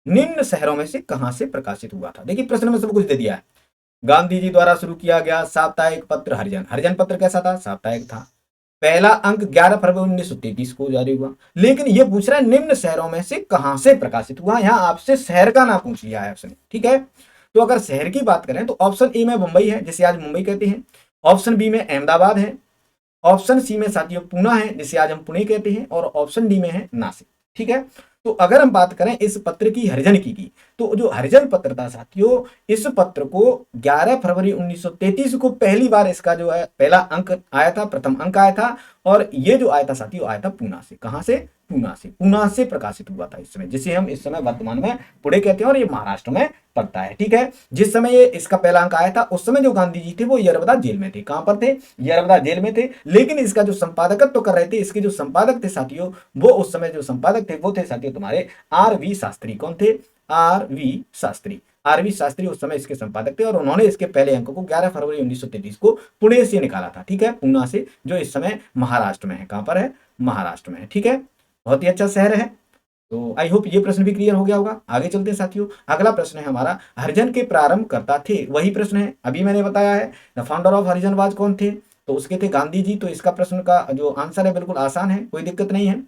निम्न शहरों में से कहां से प्रकाशित हुआ था? देखिए प्रश्न में सब कुछ दे दिया है। गांधी जी द्वारा शुरू किया गया साप्ताहिक पत्र हरिजन। हरिजन पत्र कैसा था? साप्ताहिक था। पहला अंक 11 फरवरी 1933 को जारी हुआ। लेकिन यह पूछ रहा है निम्न शहरों में से कहां से प्रकाशित हुआ। यहां आपसे शहर का नाम पूछ लिया है उसने। ठीक है। तो अगर शहर की बात करें तो ऑप्शन ए में मुंबई है, जिसे आज मुंबई कहते हैं। ऑप्शन बी में अहमदाबाद है। ऑप्शन सी में साथियों पुणे है, जिसे आज हम पुणे कहते हैं। और ऑप्शन डी में है नासिक। ठीक है। तो अगर हम बात करें इस पत्र की हरिजन की तो जो हरिजन पत्र था साथियों, इस पत्र को 11 फरवरी 1933 को पहली बार इसका जो है पहला अंक आया था, प्रथम अंक आया था। और ये जो आया था साथियों आया था पूना से। कहां से? पूना से प्रकाशित हुआ था इस समय, जिसे हम इस समय वर्तमान में पुणे कहते हैं, और ये महाराष्ट्र में पड़ता है। ठीक है। जिस समय ये इसका पहला अंक आया था उस समय जो गांधी जी थे वो यरबदा जेल में थे। कहां पर थे? यरबदा जेल में थे। लेकिन इसका जो संपादकत्व तो कर रहे थे, इसके जो संपादक थे साथियों, वो उस समय जो संपादक थे वो थे साथियों तुम्हारे आर.वी. शास्त्री। कौन थे? आर.वी. शास्त्री उस समय इसके संपादक थे, और उन्होंने इसके पहले अंक को 11 फरवरी 1933 को पुणे से निकाला था। ठीक है। पूना से, जो इस समय महाराष्ट्र में है। कहां पर है? महाराष्ट्र में है। ठीक है। बहुत ही अच्छा शहर है। तो आई होप ये प्रश्न भी क्लियर हो गया होगा। आगे चलते हैं साथियों। अगला प्रश्न है हमारा हरिजन के प्रारंभकर्ता थे। वही प्रश्न है अभी मैंने बताया है। द फाउंडर ऑफ हरिजनवाद कौन थे? तो उसके थे गांधी जी। तो इसका प्रश्न का जो आंसर है बिल्कुल आसान है, कोई दिक्कत नहीं है।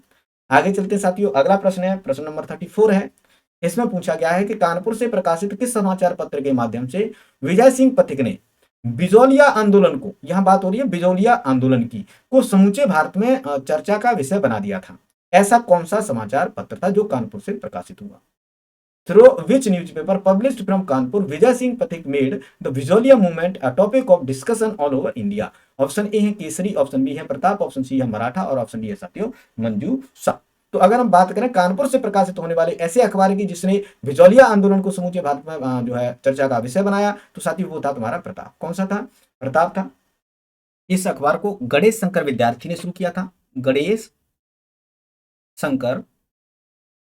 आगे चलते हैं साथियों। अगला प्रश्न है प्रश्न नंबर 34 है। इसमें पूछा गया है कि कानपुर से प्रकाशित किस समाचार पत्र के माध्यम से विजय सिंह पथिक ने बिजौलिया आंदोलन को, यहां बात हो रही है बिजौलिया आंदोलन की, को समूचे भारत में चर्चा का विषय बना दिया था। ऐसा कौन सा समाचार पत्र था जो कानपुर से प्रकाशित हुआ? Through which newspaper published from Kanpur Vijay Singh Pathik made the Bijolia movement a topic of discussion all over India? Option A है केसरी, ऑप्शन बी है प्रताप, ऑप्शन सी है मराठा और ऑप्शन डी है साथियों मंजूषा। तो अगर हम बात करें कानपुर से प्रकाशित होने वाले ऐसे अखबार की जिसने बिजौलिया आंदोलन को समूचे भारत में जो है चर्चा का विषय बनाया, तो साथियों वो था तुम्हारा प्रताप। कौन सा था? प्रताप था। इस अखबार को गणेश शंकर विद्यार्थी ने शुरू किया था। गणेश शंकर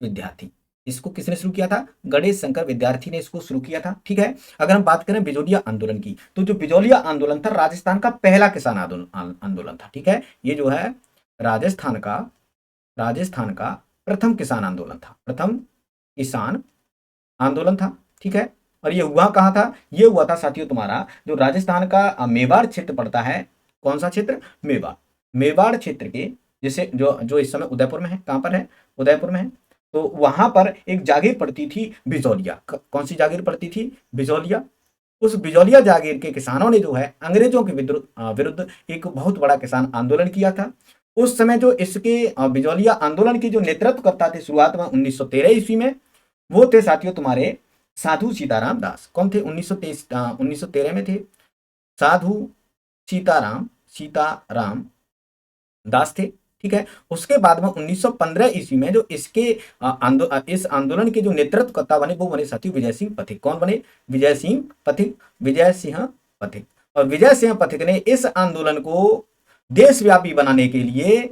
विद्यार्थी, इसको किसने शुरू किया था? गणेश शंकर विद्यार्थी ने इसको शुरू किया था। ठीक है। अगर हम बात करें बिजौलिया आंदोलन की, तो जो बिजौलिया आंदोलन था राजस्थान का पहला किसान आंदोलन था। ठीक है, ये जो है राजस्थान का प्रथम किसान आंदोलन था, प्रथम किसान आंदोलन था। ठीक है, और ये हुआ कहाँ था? ये हुआ था साथियों तुम्हारा जो राजस्थान का मेवाड़ क्षेत्र पड़ता है। कौन सा क्षेत्र? मेवाड़। मेवाड़ क्षेत्र के, जैसे जो जो इस समय उदयपुर में है। कहां पर है? उदयपुर में है। तो वहां पर एक जागीर पड़ती थी बिजौलिया। कौन सी जागीर पड़ती थी? बिजौलिया। उस बिजौलिया जागीर के किसानों ने जो है अंग्रेजों के विरुद्ध एक बहुत बड़ा किसान आंदोलन किया था। उस समय जो इसके बिजौलिया आंदोलन के जो नेतृत्व करता थे शुरुआत में 1913 ईस्वी में, वो थे साथियों तुम्हारे साधु सीताराम दास। कौन थे? 1913 में थे साधु सीताराम दास थे। ठीक है। उसके बाद में 1915 ईस्वी में जो इसके इस आंदोलन के जो नेतृत्वकर्ता बने वो बने साथियों विजय सिंह पथिक। कौन बने? विजय सिंह पथिक। विजय सिंह पथिक। और विजय सिंह पथिक ने इस आंदोलन को देशव्यापी बनाने के लिए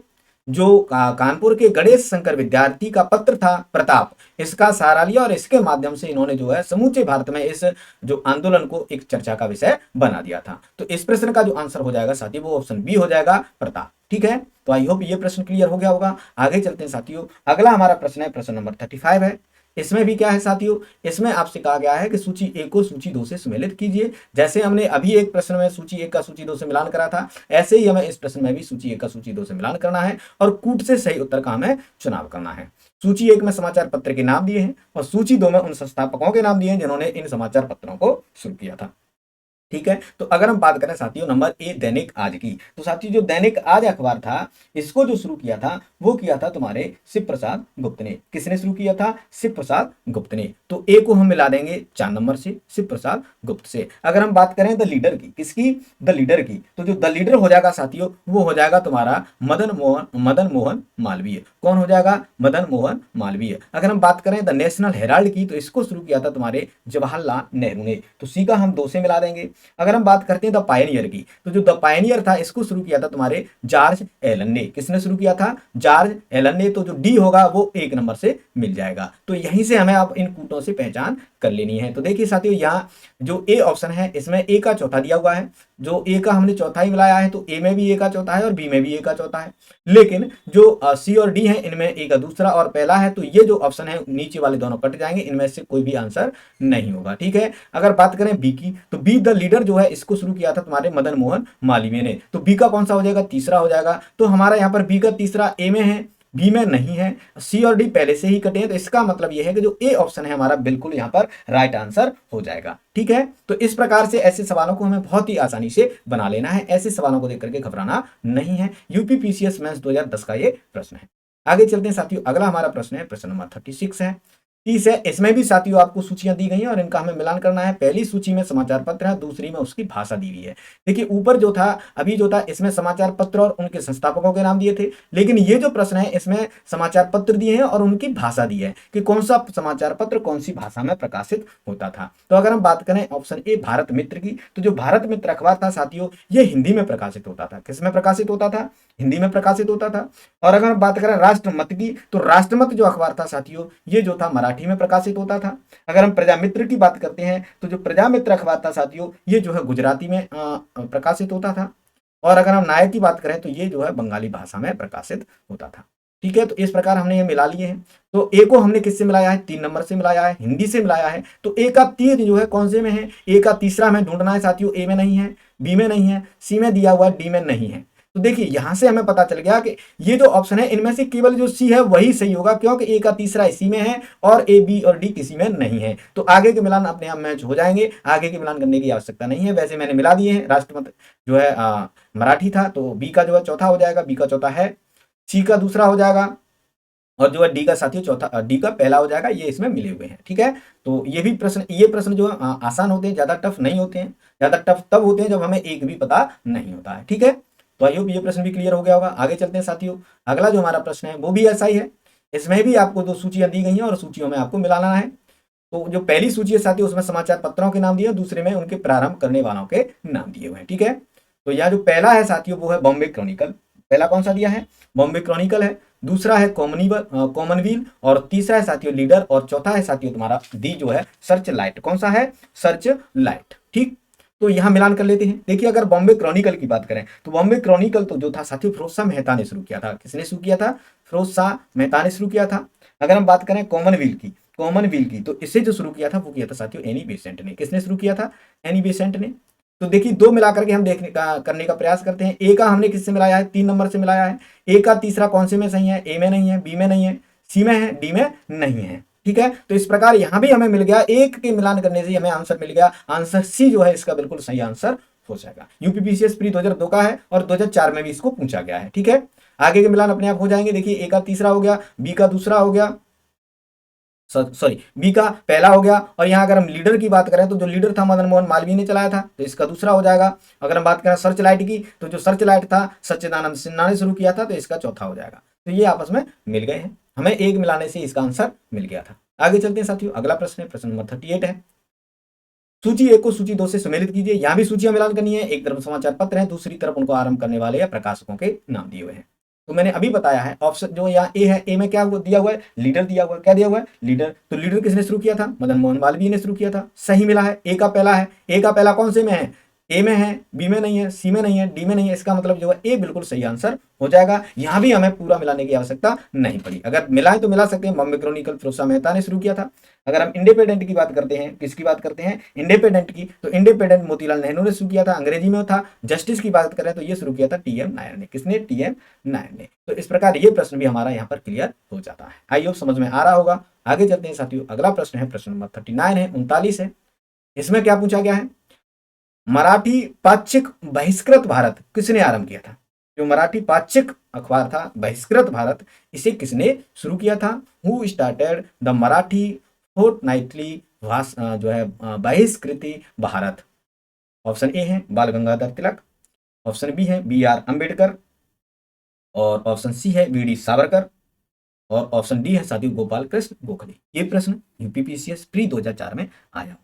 जो कानपुर के गणेश शंकर विद्यार्थी का पत्र था प्रताप, इसका सहारा लिया और इसके माध्यम से इन्होंने जो है समूचे भारत में इस जो आंदोलन को एक चर्चा का विषय बना दिया था। तो इस प्रश्न का जो आंसर हो जाएगा साथियों वो ऑप्शन बी हो जाएगा, प्रताप। ठीक है, तो आई होप ये प्रश्न क्लियर हो गया होगा। आगे चलते हैं साथियों, अगला हमारा प्रश्न है प्रश्न नंबर 35 है। इसमें भी क्या है साथियों, इसमें आपसे कहा गया है कि सूची 1 को सूची 2 से सम्मिलित कीजिए। जैसे हमने अभी एक प्रश्न में सूची 1 का सूची 2 से मिलान करा था, ऐसे ही हमें इस प्रश्न में भी सूची 1 का सूची 2 से मिलान करना है और कूट से सही उत्तर का हमें चुनाव करना है। सूची 1 में समाचार पत्र के नाम दिए हैं और सूची 2 में उन संस्थापकों के नाम दिए हैं जिन्होंने इन समाचार पत्रों को शुरू किया था। ठीक है, तो अगर हम बात करें साथियों नंबर ए दैनिक आज की, तो साथियों जो दैनिक आज अखबार था इसको जो शुरू किया था वो किया था तुम्हारे शिव प्रसाद गुप्त ने। किसने शुरू किया था? शिव प्रसाद गुप्त ने। तो ए को हम मिला देंगे 4 नंबर से, शिव प्रसाद गुप्त से। अगर हम बात करें द लीडर की, किसकी? द लीडर की, तो जो द लीडर हो जाएगा साथियों वो हो जाएगा तुम्हारा मदन मोहन मालवीय। कौन हो जाएगा? मदन मोहन मालवीय। अगर हम बात करें द नेशनल हेराल्ड की, तो इसको शुरू किया था तुम्हारे जवाहरलाल नेहरू ने। तो सी का हम 2 से मिला देंगे। अगर हम बात करते हैं द पायनियर की, तो जो द पायनियर था इसको शुरू किया था तुम्हारे जॉर्ज एलन ने। किसने शुरू किया था? जॉर्ज एलन ने। तो जो डी होगा वो 1 नंबर से मिल जाएगा। तो यहीं से हमें आप इन कूटों से पहचान कर लेनी है। तो देखिए साथियों यहाँ जो ए ऑप्शन है इसमें ए का चौथा दिया हुआ है, जो ए का हमने चौथा ही मिलाया है तो ए में भी ए का चौथा है और बी में भी ए का चौथा है। लेकिन जो सी और डी है इनमें ए का दूसरा और पहला है, तो ये जो ऑप्शन है नीचे वाले दोनों कट जाएंगे, इनमें से कोई भी आंसर नहीं होगा। ठीक है। अगर बात करें बी की, तो बी द लीडर जो है इसको शुरू किया था तुम्हारे मदन मोहन मालवीय ने। तो बी का कौन सा हो जाएगा? तीसरा हो जाएगा। तो हमारा यहाँ पर बी का तीसरा ए में है, बी में नहीं है, सी और डी पहले से ही कटे हैं। तो इसका मतलब यह है कि जो ए ऑप्शन है हमारा बिल्कुल यहाँ पर राइट आंसर हो जाएगा। ठीक है। तो इस प्रकार से ऐसे सवालों को हमें बहुत ही आसानी से बना लेना है। ऐसे सवालों को देख करके घबराना नहीं है। यूपी पीसीएस मेंस 2010 का ये प्रश्न है। आगे चलते हैं साथियों, अगला हमारा प्रश्न है प्रश्न नंबर 36 है। 30 है। इसमें भी साथियों आपको सूचियां दी गई हैं और इनका हमें मिलान करना है। पहली सूची में समाचार पत्र है, दूसरी में उसकी भाषा दी हुई है। देखिए ऊपर जो था अभी जो था इसमें समाचार पत्र और उनके संस्थापकों के नाम दिए थे, लेकिन ये जो प्रश्न है इसमें समाचार पत्र दिए हैं और उनकी भाषा दी है कि कौन सा समाचार पत्र कौन सी भाषा में प्रकाशित होता था। तो अगर हम बात करें ऑप्शन ए भारत मित्र की, तो जो भारत मित्र अखबार था साथियों ये हिंदी में प्रकाशित होता था। किस में प्रकाशित होता था? हिंदी में प्रकाशित होता था। और अगर हम बात करें राष्ट्रमत की, तो राष्ट्रमत जो अखबार था साथियों ये जो था मराठी में प्रकाशित होता था। अगर हम प्रजामित्र की बात करते हैं तो जो प्रजामित्र अखबार था साथियों ये जो है गुजराती में प्रकाशित होता था। और अगर हम नायक की बात करें तो ये जो है बंगाली भाषा में प्रकाशित होता था। ठीक है। तो इस प्रकार हमने ये मिला लिए हैं। तो ए को हमने किससे मिलाया है? 3 नंबर से मिलाया है, हिंदी से मिलाया है। तो ए का 3 जो है कौन से में है? ए का तीसरा हमें ढूंढना है साथियों। ए में नहीं है, बी में नहीं है, सी में दिया हुआ है, डी में नहीं है। तो देखिए यहां से हमें पता चल गया कि ये जो ऑप्शन है इनमें से केवल जो सी है वही सही होगा, क्योंकि ए का तीसरा इसी में है और ए बी और डी किसी में नहीं है। तो आगे के मिलान अपने आप मैच हो जाएंगे, आगे के मिलान करने की आवश्यकता नहीं है। वैसे मैंने मिला दिए हैं, राष्ट्रमत जो है मराठी था, तो बी का जो है चौथा हो जाएगा, बी का चौथा है, सी का दूसरा हो जाएगा, और जो है डी का साथियों चौथा, डी का पहला हो जाएगा। ये इसमें मिले हुए हैं, ठीक है। तो ये प्रश्न जो है आसान होते हैं, ज्यादा टफ नहीं होते हैं। ज्यादा टफ तब होते हैं जब हमें एक भी पता नहीं होता है, ठीक है। तो आई होप ये प्रश्न भी क्लियर हो गया होगा। आगे चलते हैं साथियों, अगला जो हमारा प्रश्न है वो भी ऐसा ही है। इसमें भी आपको दो सूचियां दी गई हैं और सूचियों में आपको मिलाना है। तो जो पहली सूची है साथियों उसमें समाचार पत्रों के नाम दिए, दूसरे में उनके प्रारंभ करने वालों के नाम दिए हुए हैं, ठीक है। तो यह जो पहला है साथियों वो है बॉम्बे क्रॉनिकल। पहला कौन सा दिया है? बॉम्बे क्रॉनिकल है। दूसरा है कॉमनवील, और तीसरा है साथियों लीडर, और चौथा है साथियों तुम्हारा दी जो है सर्च लाइट। कौन सा है? सर्च लाइट, ठीक। तो यहां मिलान कर लेते हैं। देखिए अगर बॉम्बे क्रॉनिकल की बात करें तो बॉम्बे क्रॉनिकल तो जो था साथियों फिरोज शाह मेहता ने शुरू किया था। किसने शुरू किया था? फिरोज शाह मेहता ने शुरू किया था। अगर हम बात करें कॉमनवील की तो इसे जो शुरू किया था वो किया था साथियों एनी बेसेंट ने। किसने शुरू किया था? एनी बेसेंट ने। तो देखिए दो मिलाकर के हम देखने का करने का प्रयास करते हैं। ए का हमने किससे मिलाया है? 3 नंबर से मिलाया है। ए का तीसरा कौन से में सही है? ए में नहीं है, बी में नहीं है, सी में है, डी में नहीं है, ठीक है। तो इस प्रकार यहां भी हमें मिल गया, एक के मिलान करने से हमें आंसर मिल गया। आंसर सी जो है इसका बिल्कुल सही आंसर हो जाएगा। यूपीपीसीएस प्री 2002 का है और 2004 में भी इसको पूछा गया है, ठीक है। आगे के मिलान अपने आप हो जाएंगे। देखिए ए का तीसरा हो गया, बी का दूसरा हो गया, सॉरी बी का पहला हो गया। और यहाँ अगर हम लीडर की बात करें तो जो लीडर था मदन मोहन मालवीय ने चलाया था, तो इसका दूसरा हो जाएगा। अगर हम बात करें सर्च लाइट की तो जो सर्च लाइट था सच्चिदानंद सिन्हा ने शुरू किया था, तो इसका चौथा हो जाएगा। तो ये आपस में मिल गए हैं, हमें एक मिलाने से इसका आंसर मिल गया था। आगे चलते हैं साथियों, अगला प्रश्न है प्रश्न नंबर 38 है। सूची एक को सूची दो से सम्मिलित कीजिए। यहाँ भी सूचियां मिलान करनी है। एक तरफ समाचार पत्र है, दूसरी तरफ उनको आरंभ करने वाले या प्रकाशकों के नाम दिए हुए हैं। तो मैंने अभी बताया है ऑप्शन जो यहाँ ए है, ए में क्या दिया हुआ है? लीडर दिया हुआ है। क्या दिया हुआ है? लीडर। तो लीडर किसने शुरू किया था? मदन मोहन मालवीय ने शुरू किया था। सही मिला है, ए का पहला है। ए का पहला कौन से में है? ए में है, बी में नहीं है, सी में नहीं है, डी में नहीं है। इसका मतलब जो है ए बिल्कुल सही आंसर हो जाएगा। यहां भी हमें पूरा मिलाने की आवश्यकता नहीं पड़ी। अगर मिलाएं तो मिला सकते हैं। बॉम्बे क्रॉनिकल फिरोज शाह मेहता ने शुरू किया था। अगर हम इंडिपेंडेंट की बात करते हैं, किसकी बात करते हैं? इंडिपेंडेंट की, तो इंडिपेंडेंट मोतीलाल नेहरू ने शुरू किया था, अंग्रेजी में था। जस्टिस की बात करें तो ये शुरू किया था टीएम नायर ने। किसने? टीएम नायर ने। तो इस प्रकार ये प्रश्न भी हमारा यहाँ पर क्लियर हो जाता है। आई होप समझ में आ रहा होगा। आगे चलते हैं साथियों, अगला प्रश्न है प्रश्न नंबर 39 है, 39 है। इसमें क्या पूछा गया है? मराठी पाक्षिक बहिष्कृत भारत किसने आरंभ किया था? जो मराठी पाक्षिक अखबार था बहिष्कृत भारत, इसे किसने शुरू किया था? Who started the Marathi fortnightly जो है बहिष्कृति भारत? ऑप्शन ए है बाल गंगाधर तिलक, ऑप्शन बी है बी आर अम्बेडकर, और ऑप्शन सी है वी डी सावरकर, और ऑप्शन डी है साथियों गोपाल कृष्ण गोखले। ये प्रश्न यूपीपीसीएस प्री 2004 में आया।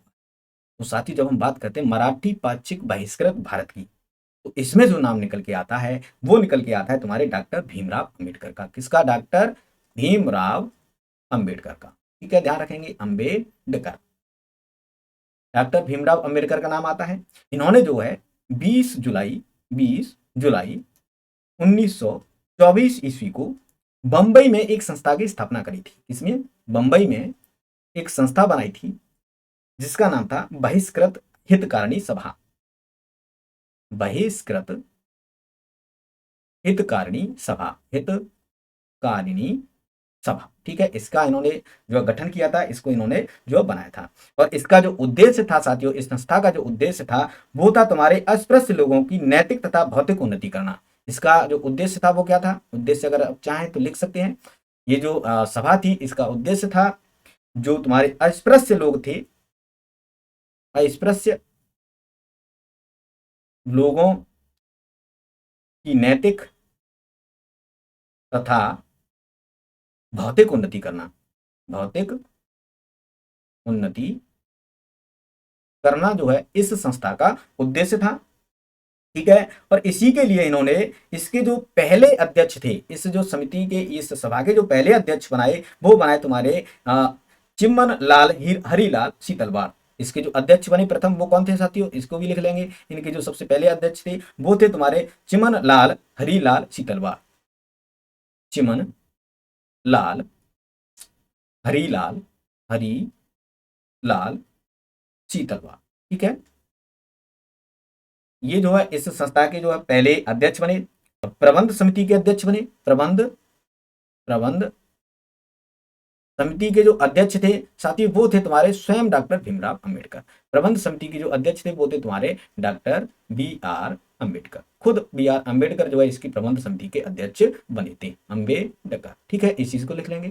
तो साथियों जब हम बात करते हैं मराठी पाक्षिक बहिष्कृत भारत की, तो इसमें जो नाम निकल के आता है वो निकल के आता है तुम्हारे डॉक्टर भीमराव अंबेडकर का। किसका? डॉक्टर भीमराव अंबेडकर का, ठीक है। ध्यान रखेंगे अंबेडकर, डॉक्टर भीमराव अंबेडकर का नाम आता है। इन्होंने जो है 20 जुलाई 1924 ईस्वी को बंबई में एक संस्था की स्थापना करी थी। इसमें बंबई में एक संस्था बनाई थी जिसका नाम था बहिष्कृत हितकारिणी सभा। बहिष्कृत हितकारिणी सभा, हितकारिणी सभा, ठीक है। इसका इन्होंने जो गठन किया था, इसको इन्होंने जो बनाया था। और इसका जो उद्देश्य था साथियों, इस संस्था का जो उद्देश्य था वो था तुम्हारे अस्पृश्य लोगों की नैतिक तथा भौतिक उन्नति करना। इसका जो उद्देश्य था वो क्या था? उद्देश्य अगर आप चाहें तो लिख सकते हैं। ये जो सभा थी इसका उद्देश्य था जो तुम्हारे अस्पृश्य लोग थे, अस्पृश्य लोगों की नैतिक तथा भौतिक उन्नति करना, भौतिक उन्नति करना जो है इस संस्था का उद्देश्य था, ठीक है। और इसी के लिए इन्होंने इसके जो पहले अध्यक्ष थे, इस जो समिति के, इस सभा के जो पहले अध्यक्ष बनाए वो बनाए तुम्हारे चिम्मन लाल हरिलाल सीतलवाड़। इसके जो अध्यक्ष बने प्रथम वो कौन थे साथियों? इसको भी लिख लेंगे। इनके जो सबसे पहले अध्यक्ष थे वो थे तुम्हारे चिमन लाल हरिलाल सीतलवाड़, चिमन लाल हरिलाल हरिलाल सीतलवाड़, ठीक है। ये जो है इस संस्था के जो है पहले अध्यक्ष बने। प्रबंध समिति के अध्यक्ष बने, प्रबंध समिति के जो अध्यक्ष थे साथियों वो थे तुम्हारे स्वयं डॉक्टर भीमराव अंबेडकर। प्रबंध समिति के जो अध्यक्ष थे वो थे तुम्हारे डॉक्टर बी आर अंबेडकर। खुद बी आर अंबेडकर जो है इसकी प्रबंध समिति के अध्यक्ष बने थे, अंबेडकर। ठीक है, इस चीज को लिख लेंगे।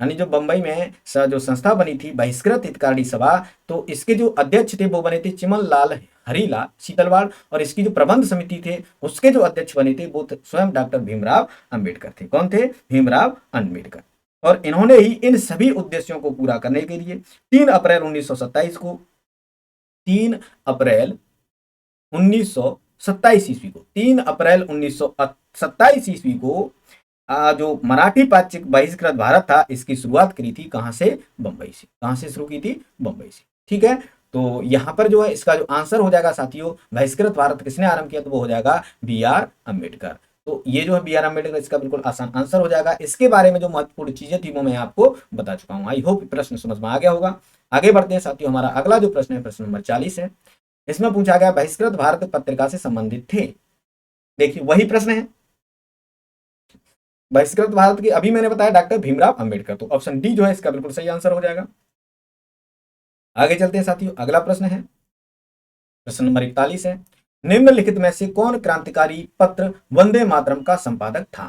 यानी जो बंबई में जो संस्था बनी थी बहिष्कृत हितकारी सभा, तो इसके जो अध्यक्ष थे वो बने थे चिमन लाल हरीलाल शीतलवाड़, और इसकी जो प्रबंध समिति थे उसके जो अध्यक्ष बने थे वो स्वयं डॉक्टर भीमराव अंबेडकर थे। कौन थे? भीमराव अंबेडकर। और इन्होंने ही इन सभी उद्देश्यों को पूरा करने के लिए 3 अप्रैल 1927 को 3 अप्रैल 1927 ईस्वी को 3 अप्रैल 1927 ईस्वी को जो मराठी पाक्षिक बहिष्कृत भारत था इसकी शुरुआत करी थी। कहां से? बंबई से। कहां से शुरू की थी? बंबई से। ठीक है, तो यहां पर जो है इसका जो आंसर हो जाएगा साथियों, बहिष्कृत भारत किसने आरंभ किया, तो वो हो जाएगा बी आर अंबेडकर। तो ये जो है बी आर अंबेडकर, इसका बिल्कुल आसान आंसर हो जाएगा। इसके बारे में जो महत्वपूर्ण चीजें थी वो मैं आपको बता चुका हूं। आई होप प्रश्न समझ में आ गया होगा। आगे बढ़ते हैं साथियों, हमारा अगला जो प्रश्न है प्रश्न नंबर 40 है। इसमें पूछा गया बहिष्कृत भारत पत्रिका से संबंधित थे। देखिए वही प्रश्न है, बहिष्कृत भारत की अभी मैंने बताया डॉक्टर भीमराव अंबेडकर, तो ऑप्शन डी जो है इसका बिल्कुल सही आंसर हो जाएगा। आगे चलते हैं साथियों, अगला प्रश्न है प्रश्न नंबर 41 है। निम्नलिखित में से कौन क्रांतिकारी पत्र वंदे मातरम का संपादक था?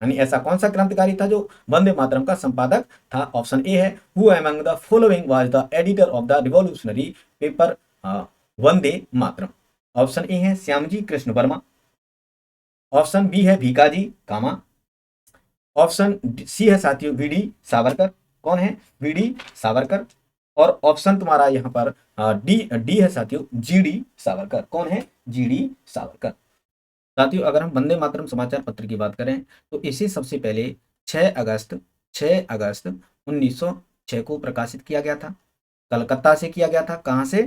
यानी ऐसा कौन सा क्रांतिकारी था जो वंदे मातरम का संपादक था? ऑप्शन ए है who among the following was the editor of the revolutionary paper Vande Mataram. Option A है श्यामजी कृष्ण वर्मा, ऑप्शन बी है भीकाजी कामा, ऑप्शन सी है साथियों वीडी सावरकर। कौन है? वीडी सावरकर। और ऑप्शन तुम्हारा यहाँ पर डी है साथियों जीडी सावरकर। कौन है? जीडी सावरकर। साथियों अगर हम वंदे मातरम समाचार पत्र की बात करें तो इसे सबसे पहले 6 अगस्त 1906 को प्रकाशित किया गया था। कलकत्ता से किया गया था। कहाँ से?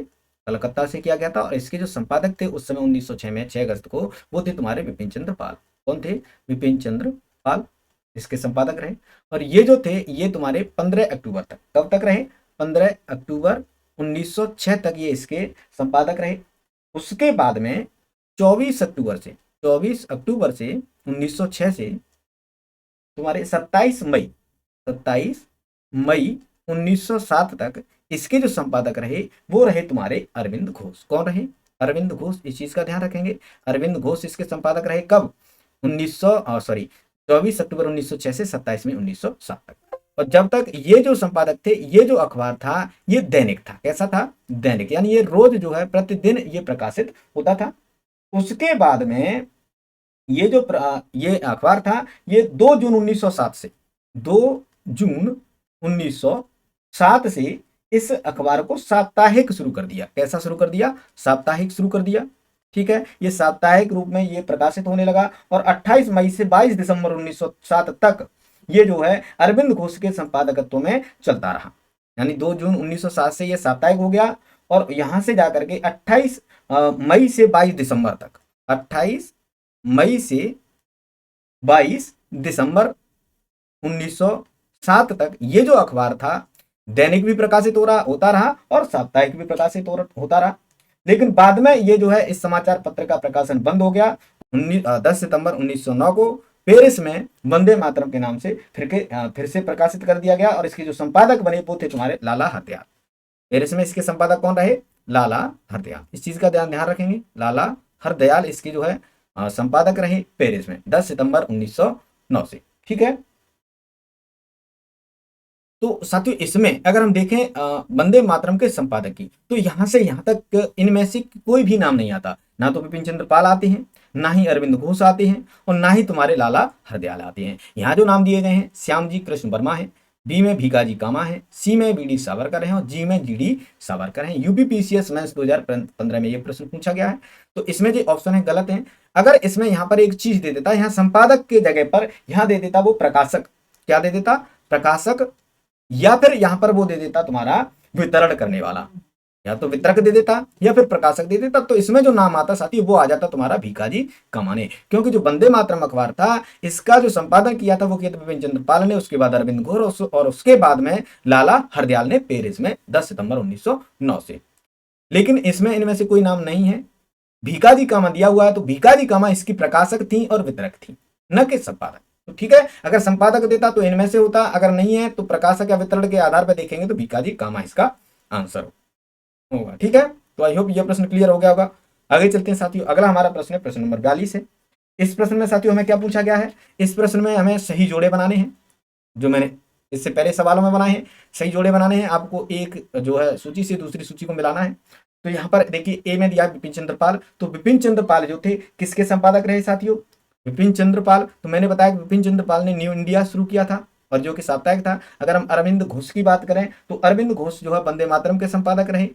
कलकत्ता से किया गया था। और इसके जो संपादक थे उस समय 1906 में 6 अगस्त को वो थे तुम्हारे विपिन चंद्र पाल। कौन थे? विपिन चंद्र पाल इसके संपादक रहे। और ये जो थे ये तुम्हारे 15 अक्टूबर तक, कब तक रहे? 15 अक्टूबर 1906 तक ये इसके संपादक रहे। उसके बाद में 24 अक्टूबर से 1906 से तुम्हारे 27 मई 1907 तक इसके जो संपादक रहे वो रहे तुम्हारे अरविंद घोष। कौन रहे? अरविंद घोष। इस चीज का ध्यान रखेंगे, अरविंद घोष इसके संपादक रहे। कब? 24 अक्टूबर 1906 से 27 मई 1907 तक। और जब तक ये जो संपादक थे, ये जो अखबार था ये दैनिक था। कैसा था? दैनिक, यानी ये रोज जो है प्रतिदिन ये प्रकाशित होता था। उसके बाद में ये जो ये अखबार था ये 2 जून 1907 से 2 जून 1907 से इस अखबार को साप्ताहिक शुरू कर दिया। कैसा शुरू कर दिया? साप्ताहिक शुरू कर दिया। ठीक है, ये साप्ताहिक रूप में ये प्रकाशित होने लगा। और 28 मई से 22 दिसंबर 1907 तक ये जो है अरविंद घोष के संपादकत्व में चलता रहा। यानी 2 जून 1907 से ये साप्ताहिक हो गया। और यहां से जाकर के 28 मई से 22 दिसंबर तक, 28 मई से 22 दिसंबर 1907 तक ये जो अखबार था दैनिक भी प्रकाशित होता रहा और साप्ताहिक भी प्रकाशित होता रहा। लेकिन बाद में ये जो है इस समाचार पत्र का प्रकाशन बंद हो गया। 10 सितंबर 1909 को पेरिस में वंदे मातरम के नाम से फिर से प्रकाशित कर दिया गया। और इसके जो संपादक बने वो थे तुम्हारे लाला हरदयाल। पेरिस में इसके संपादक कौन रहे? लाला हरदयाल। इस चीज का ध्यान रखेंगे, लाला हरदयाल इसके जो है संपादक रहे पेरिस में 10 सितंबर 1909 से। ठीक है, तो साथियों इसमें अगर हम देखें वंदे मातरम के संपादक की, तो यहां से यहां तक इनमें से कोई भी नाम नहीं आता। ना तो विपिन चंद्र पाल आते हैं, ना ही अरविंद घोष आते हैं, और ना ही तुम्हारे लाला हरदयाल आते हैं। यहाँ जो नाम दिए गए हैं श्यामजी कृष्ण वर्मा है, बी में भीकाजी कामा है, सी में वी डी सावरकर है और जी में जी डी सावरकर है। यूपीपीसीएस मेंस 2015 में ये प्रश्न पूछा गया है। तो इसमें जो ऑप्शन है गलत है। अगर इसमें यहाँ पर एक चीज दे देता, यहाँ संपादक के जगह पर यहाँ दे देता वो प्रकाशक। क्या दे देता? प्रकाशक। या फिर यहां पर वो दे देता तुम्हारा वितरण करने वाला, या तो वितरक दे देता या फिर प्रकाशक दे देता। तो इसमें जो नाम आता साथी वो आ जाता तुम्हारा भीकाजी कामाने। क्योंकि जो वंदे मातरम अखबार था इसका जो संपादन किया था वो किया था विपिन चंद्र पाल ने, उसके बाद अरविंद घोष और उसके बाद में लाला हरदयाल ने पेरिस में 10 सितंबर 1909 से। लेकिन इसमें इनमें से कोई नाम नहीं है। भीकाजी कामा दिया हुआ है तो भीकाजी कामा इसकी प्रकाशक थी और वितरक थी, न कि संपादक। तो ठीक है, अगर संपादक देता तो इनमें से होता, अगर नहीं है तो प्रकाशक या वितरण के आधार पर देखेंगे तो भीकाजी कामा इसका आंसर होगा। ठीक है, तो आई होप यह प्रश्न क्लियर हो गया होगा। आगे चलते हैं साथियों, अगला हमारा प्रश्न है प्रश्न नंबर 42 है। इस प्रश्न में साथियों हमें क्या पूछा गया है, इस प्रश्न में हमें सही जोड़े बनाने हैं, जो मैंने इससे पहले सवालों में बनाए हैं। सही जोड़े बनाने हैं, आपको एक जो है सूची से दूसरी सूची को मिलाना है। तो यहाँ पर देखिए ए में दिया विपिन चंद्र पाल, तो विपिन चंद्र पाल जो थे किसके संपादक रहे साथियों, विपिन चंद्र पाल। तो मैंने बताया कि विपिन चंद्र पाल ने न्यू इंडिया शुरू किया था और जो कि साप्ताहिक था। अगर हम अरविंद घोष की बात करें तो अरविंद घोष जो है वंदे मातरम के संपादक रहे,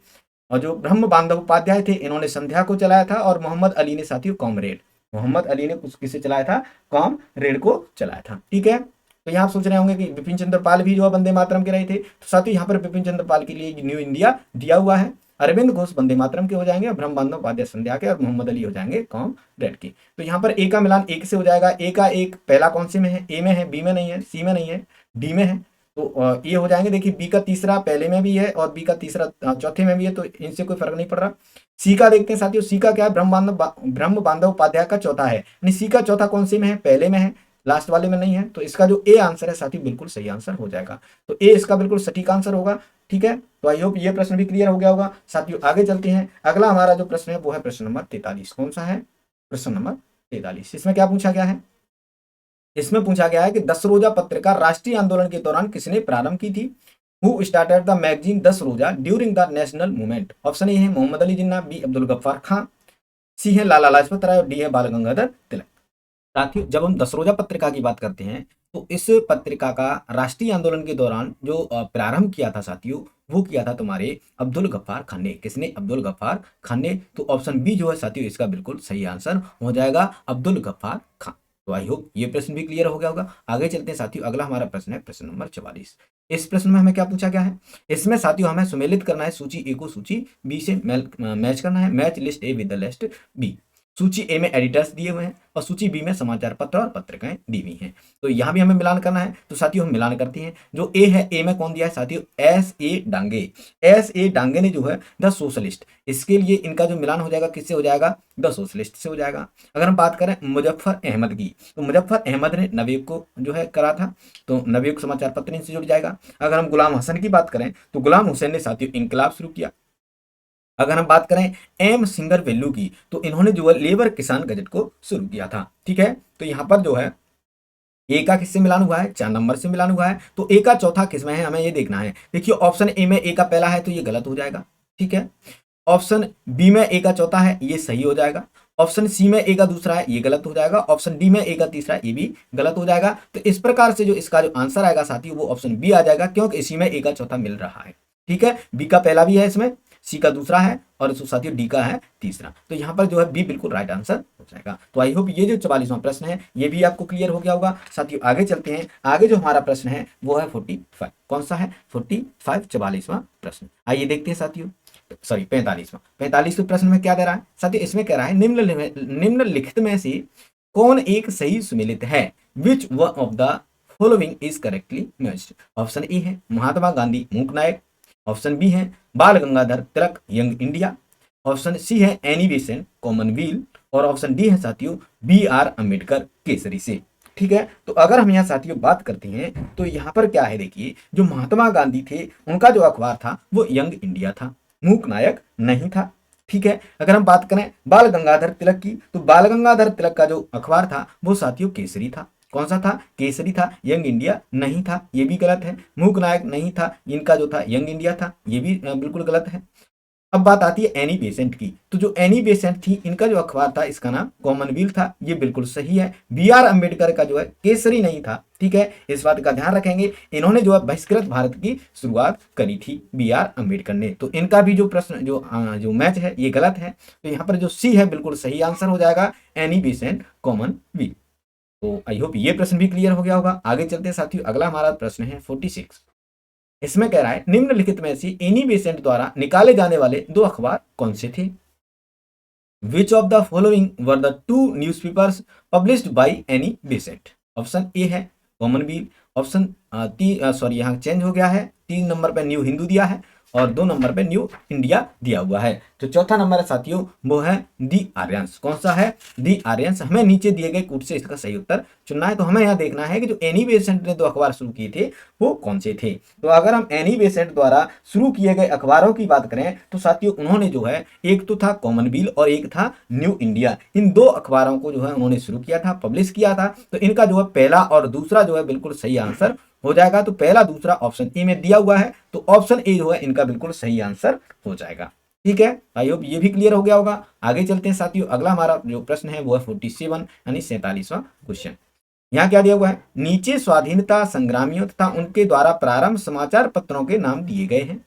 और जो ब्रह्म बांधव उपाध्याय थे इन्होंने संध्या को चलाया था, और मोहम्मद अली ने साथियों कॉमरेड, मोहम्मद अली ने कुछ किसे चलाया था, कॉमरेड को चलाया था। ठीक है, तो यहाँ सोच रहे होंगे कि विपिन चंद्र पाल भी जो है वंदे मातरम के रहे थे, तो साथियों यहाँ पर विपिन चंद्र पाल के लिए न्यू इंडिया दिया हुआ है। अरविंद घोष वंदे मातरम के हो जाएंगे, ब्रह्म बांधव उपाध्याय संध्या के, और मोहम्मद अली हो जाएंगे कॉमरेड के। तो यहाँ पर ए का मिलान एक से हो जाएगा। ए का एक पहला कौन से में है, ए में है, बी में नहीं है, सी में नहीं है, डी में है, तो ये हो जाएंगे। देखिए बी का तीसरा पहले में भी है और बी का तीसरा चौथे में भी है, तो इनसे कोई फर्क नहीं पड़ रहा। सी का देखते हैं साथियों, सी का क्या है, ब्रह्म बांधव उपाध्याय का चौथा है, यानी सी का चौथा कौन से में है, पहले में है, लास्ट वाले में नहीं है। तो इसका जो ए आंसर है साथियों बिल्कुल सही आंसर हो जाएगा, तो ए इसका बिल्कुल सटीक आंसर होगा। ठीक है, तो आई होप ये प्रश्न भी क्लियर हो गया होगा साथियों। आगे चलते हैं, अगला हमारा जो प्रश्न है वो है प्रश्न नंबर 43। कौन सा है, प्रश्न नंबर 43। इसमें क्या पूछा गया है, इसमें पूछा गया है कि 10 रोजा पत्रिका राष्ट्रीय आंदोलन के दौरान किसने प्रारंभ की थी। हु स्टार्टेड द मैगजीन 10 रोजा during the national movement. Option A है मोहम्मद अली जिन्ना, बी अब्दुल गफ्फार खान, सी है लाला लाजपत राय और डी है बाल गंगाधर तिलक। साथियों जब हम 10 रोजा पत्रिका की बात करते हैं तो इस पत्रिका का राष्ट्रीय आंदोलन के दौरान जो प्रारंभ किया था साथियों, वो किया था तुम्हारे अब्दुल गफ्फार खान ने। किसने, अब्दुल गफ्फार खान ने। तो ऑप्शन बी जो है साथियों इसका बिल्कुल सही आंसर हो जाएगा, अब्दुल गफ्फार खान। तो आई होप ये प्रश्न भी क्लियर हो गया होगा। आगे चलते हैं साथियों, अगला हमारा प्रश्न है प्रश्न नंबर 44। इस प्रश्न में हमें क्या पूछा गया है, इसमें साथियों हमें सुमेलित करना है सूची ए को सूची बी से मैच करना है, match list A with the list B. सूची ए में एडिटर्स दिए हुए हैं और सूची बी में समाचार पत्र और पत्रिकाएं दी हुई हैं। तो यहाँ भी हमें मिलान करना है, तो साथियों हम मिलान करते हैं। जो ए है, ए में कौन दिया है साथियों, S A Dange. S A Dange ने जो है द सोशलिस्ट, इसके लिए इनका जो मिलान हो जाएगा किससे हो जाएगा, द सोशलिस्ट से हो जाएगा। अगर हम बात करें मुजफ्फर अहमद की, तो मुजफ्फर अहमद ने नवयुग को जो है करा था, तो नवयुग समाचार पत्र इनसे जुड़ जाएगा। अगर हम गुलाम हसन की बात करें तो गुलाम हुसैन ने साथियों इंकलाब शुरू किया। अगर हम बात करें एम सिंगर वेल्लू की, तो इन्होंने जो है लेबर किसान गजट को शुरू किया था। ठीक है, तो यहाँ पर जो है ए का किससे मिलान हुआ है, 4 नंबर से मिलान हुआ है। तो ए का चौथा किसमें है, हमें ये देखना है। देखिए ऑप्शन ए में ए का पहला है तो ये गलत हो जाएगा। ठीक है, ऑप्शन बी में ए का चौथा है, ये सही हो जाएगा। ऑप्शन सी में ए का दूसरा है, ये गलत हो जाएगा। ऑप्शन डी में ए का तीसरा है, ये भी गलत हो जाएगा। तो इस प्रकार से जो इसका जो आंसर आएगा साथियों वो ऑप्शन बी आ जाएगा, क्योंकि इसी में ए का चौथा मिल रहा है। ठीक है, बी का पहला भी है इसमें, सी का दूसरा है और साथियों डी का है तीसरा। तो यहाँ पर जो है बी बिल्कुल राइट आंसर हो जाएगा। तो आई होप ये जो 44वां प्रश्न है ये भी आपको क्लियर हो गया होगा साथियों। आगे चलते हैं, आगे जो हमारा प्रश्न है वो है 45। कौन सा है, 45, 44वां प्रश्न। आइए देखते हैं साथियों, सॉरी 45वां। 45वें प्रश्न में क्या दे रहा है साथियों, इसमें कह रहा है निम्नलिखित में से कौन एक सही सुमेलित है, which one of the following is correctly matched. Option A है महात्मा गांधी मूक नायक, ऑप्शन बी है बाल गंगाधर तिलक यंग इंडिया, ऑप्शन सी है एनी बेसेंट कॉमनवेल्थ, और ऑप्शन डी है साथियों बी आर अम्बेडकर केसरी से। ठीक है, तो अगर हम यहाँ साथियों बात करते हैं तो यहाँ पर क्या है, देखिए जो महात्मा गांधी थे उनका जो अखबार था वो यंग इंडिया था, मूक नायक नहीं था। ठीक है, अगर हम बात करें बाल गंगाधर तिलक की, तो बाल गंगाधर तिलक का जो अखबार था वो साथियों केसरी था। कौन सा था, केसरी था, यंग इंडिया नहीं था, ये भी गलत है। मूक नायक नहीं था, इनका जो था यंग इंडिया था, ये भी बिल्कुल गलत है। अब बात आती है एनी बेसेंट की, तो जो एनी बेसेंट थी इनका जो अखबार था इसका नाम कॉमनवेल्थ था, ये बिल्कुल सही है। बी आर अम्बेडकर का जो है केसरी नहीं था। ठीक है, इस बात का ध्यान रखेंगे, इन्होंने जो है बहिष्कृत भारत की शुरुआत करी थी बी आर अम्बेडकर ने। तो इनका भी जो प्रश्न जो मैच है ये गलत है। तो यहाँ पर जो सी है बिल्कुल सही आंसर हो जाएगा, एनी बेसेंट कॉमनवेल्थ। तो आई होप ये प्रश्न भी क्लियर हो गया होगा। आगे चलते हैं साथियों, अगला हमारा प्रश्न है 46। इसमें कह रहा है निम्नलिखित में से एनी बेसेंट द्वारा निकाले जाने वाले 2 अखबार कौन से थे। विच of the following were the 2 newspapers published by Annie Besant. Option A है कॉमनवेल्थ, ऑप्शन सॉरी यहाँ चेंज हो गया है, 3 नंबर पे न्यू हिंदू दिया है और 2 नंबर पे न्यू इंडिया दिया हुआ है। तो चौथा नंबर है साथियों वो है दी आर्यंस। कौन सा है? दी आर्यंस। हमें नीचे दिए गए कूट से इसका सही उत्तर चुनना है। तो हमें यहाँ देखना है कि जो एनी बेसेंट ने 2 अखबार शुरू किए थे वो कौन से थे। तो अगर हम एनी बेसेंट द्वारा शुरू किए गए अखबारों की बात करें तो साथियों उन्होंने जो है एक तो था कॉमनवेल और एक था न्यू इंडिया, इन 2 अखबारों को जो है उन्होंने शुरू किया था, पब्लिश किया था। तो इनका जो है पहला और दूसरा जो है बिल्कुल सही आंसर हो जाएगा। तो पहला दूसरा ऑप्शन ए में दिया हुआ है, तो ऑप्शन ए जो है इनका बिल्कुल सही आंसर हो जाएगा। ठीक है, आई होप ये भी क्लियर हो गया होगा। आगे चलते हैं साथियों, अगला हमारा जो प्रश्न है वो है 47 यानी 47वां क्वेश्चन। यहाँ क्या दिया हुआ है? नीचे स्वाधीनता संग्रामियों तथा उनके द्वारा प्रारंभ समाचार पत्रों के नाम दिए गए हैं,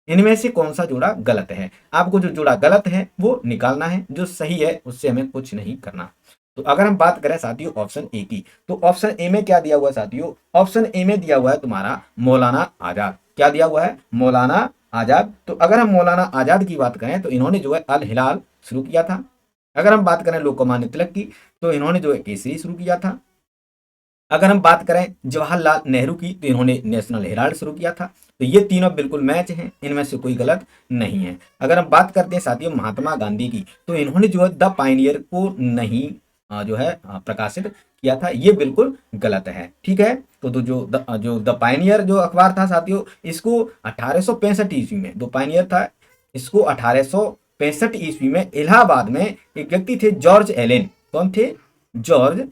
इनमें से कौन सा जोड़ा गलत है? आपको जो जोड़ा गलत है वो निकालना है, जो सही है उससे हमें कुछ नहीं करना। तो अगर हम बात करें साथियों ऑप्शन ए की, तो ऑप्शन ए में क्या दिया हुआ है साथियों? ऑप्शन ए में दिया हुआ है तुम्हारा मौलाना आजाद। क्या दिया हुआ है? मौलाना आजाद। तो अगर हम मौलाना आजाद की बात करें तो इन्होंने जो है अल हिलाल शुरू किया था। अगर हम बात करें लोकमान्य तिलक की तो इन्होंने जो है केसरी शुरू किया था। अगर हम बात करें जवाहरलाल नेहरू की तो इन्होंने नेशनल हेराल्ड शुरू किया था। तो ये तीनों बिल्कुल मैच हैं, इनमें से कोई गलत नहीं है। अगर हम बात करते हैं साथियों महात्मा गांधी की, तो इन्होंने जो है द पायनियर को नहीं जो है प्रकाशित किया था, ये बिल्कुल गलत है। ठीक है, तो जो द पायनियर जो अखबार था साथियों, इसको 1865 ईस्वी में, द पायनियर था, इसको 1865 ईस्वी में इलाहाबाद में एक व्यक्ति थे जॉर्ज एलन। कौन थे? जॉर्ज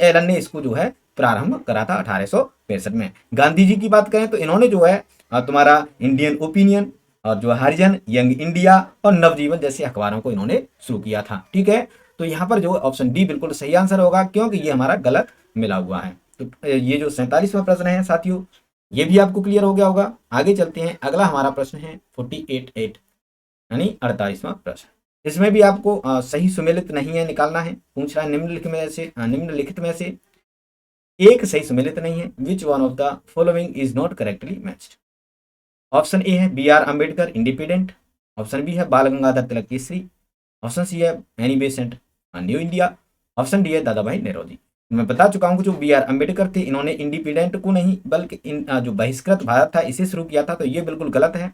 एलन ने इसको जो है प्रारंभ करा था 1865 में। गांधी जी की बात करें तो इन्होंने जो है तुम्हारा इंडियन ओपिनियन और जो हरिजन, यंग इंडिया और नवजीवन जैसे अखबारों को इन्होंने शुरू किया था। ठीक है, तो यहाँ पर जो ऑप्शन डी बिल्कुल सही आंसर होगा, क्योंकि ये हमारा गलत मिला हुआ है। तो ये जो 47वां प्रश्न है साथियों, ये भी आपको क्लियर हो गया होगा। आगे चलते हैं, अगला हमारा प्रश्न है 48 यानी 48वां प्रश्न। इसमें भी आपको सही सुमेलित नहीं है निकालना है। पूछ रहा है निम्नलिखित में से एक सही सुमेलित नहीं है। Which one of the following is not correctly matched? Option A है B R Ambedkar independent, option B है बाल गंगाधर तिलक केसरी, ऑप्शन सी है Annie Besant new India, option D है दादा भाई नेरोजी। मैं बता चुका हूं कि जो बी आर अम्बेडकर थे इन्होंने इंडिपेंडेंट को नहीं बल्कि जो बहिष्कृत भारत था इसे शुरू किया था, तो ये बिल्कुल गलत है।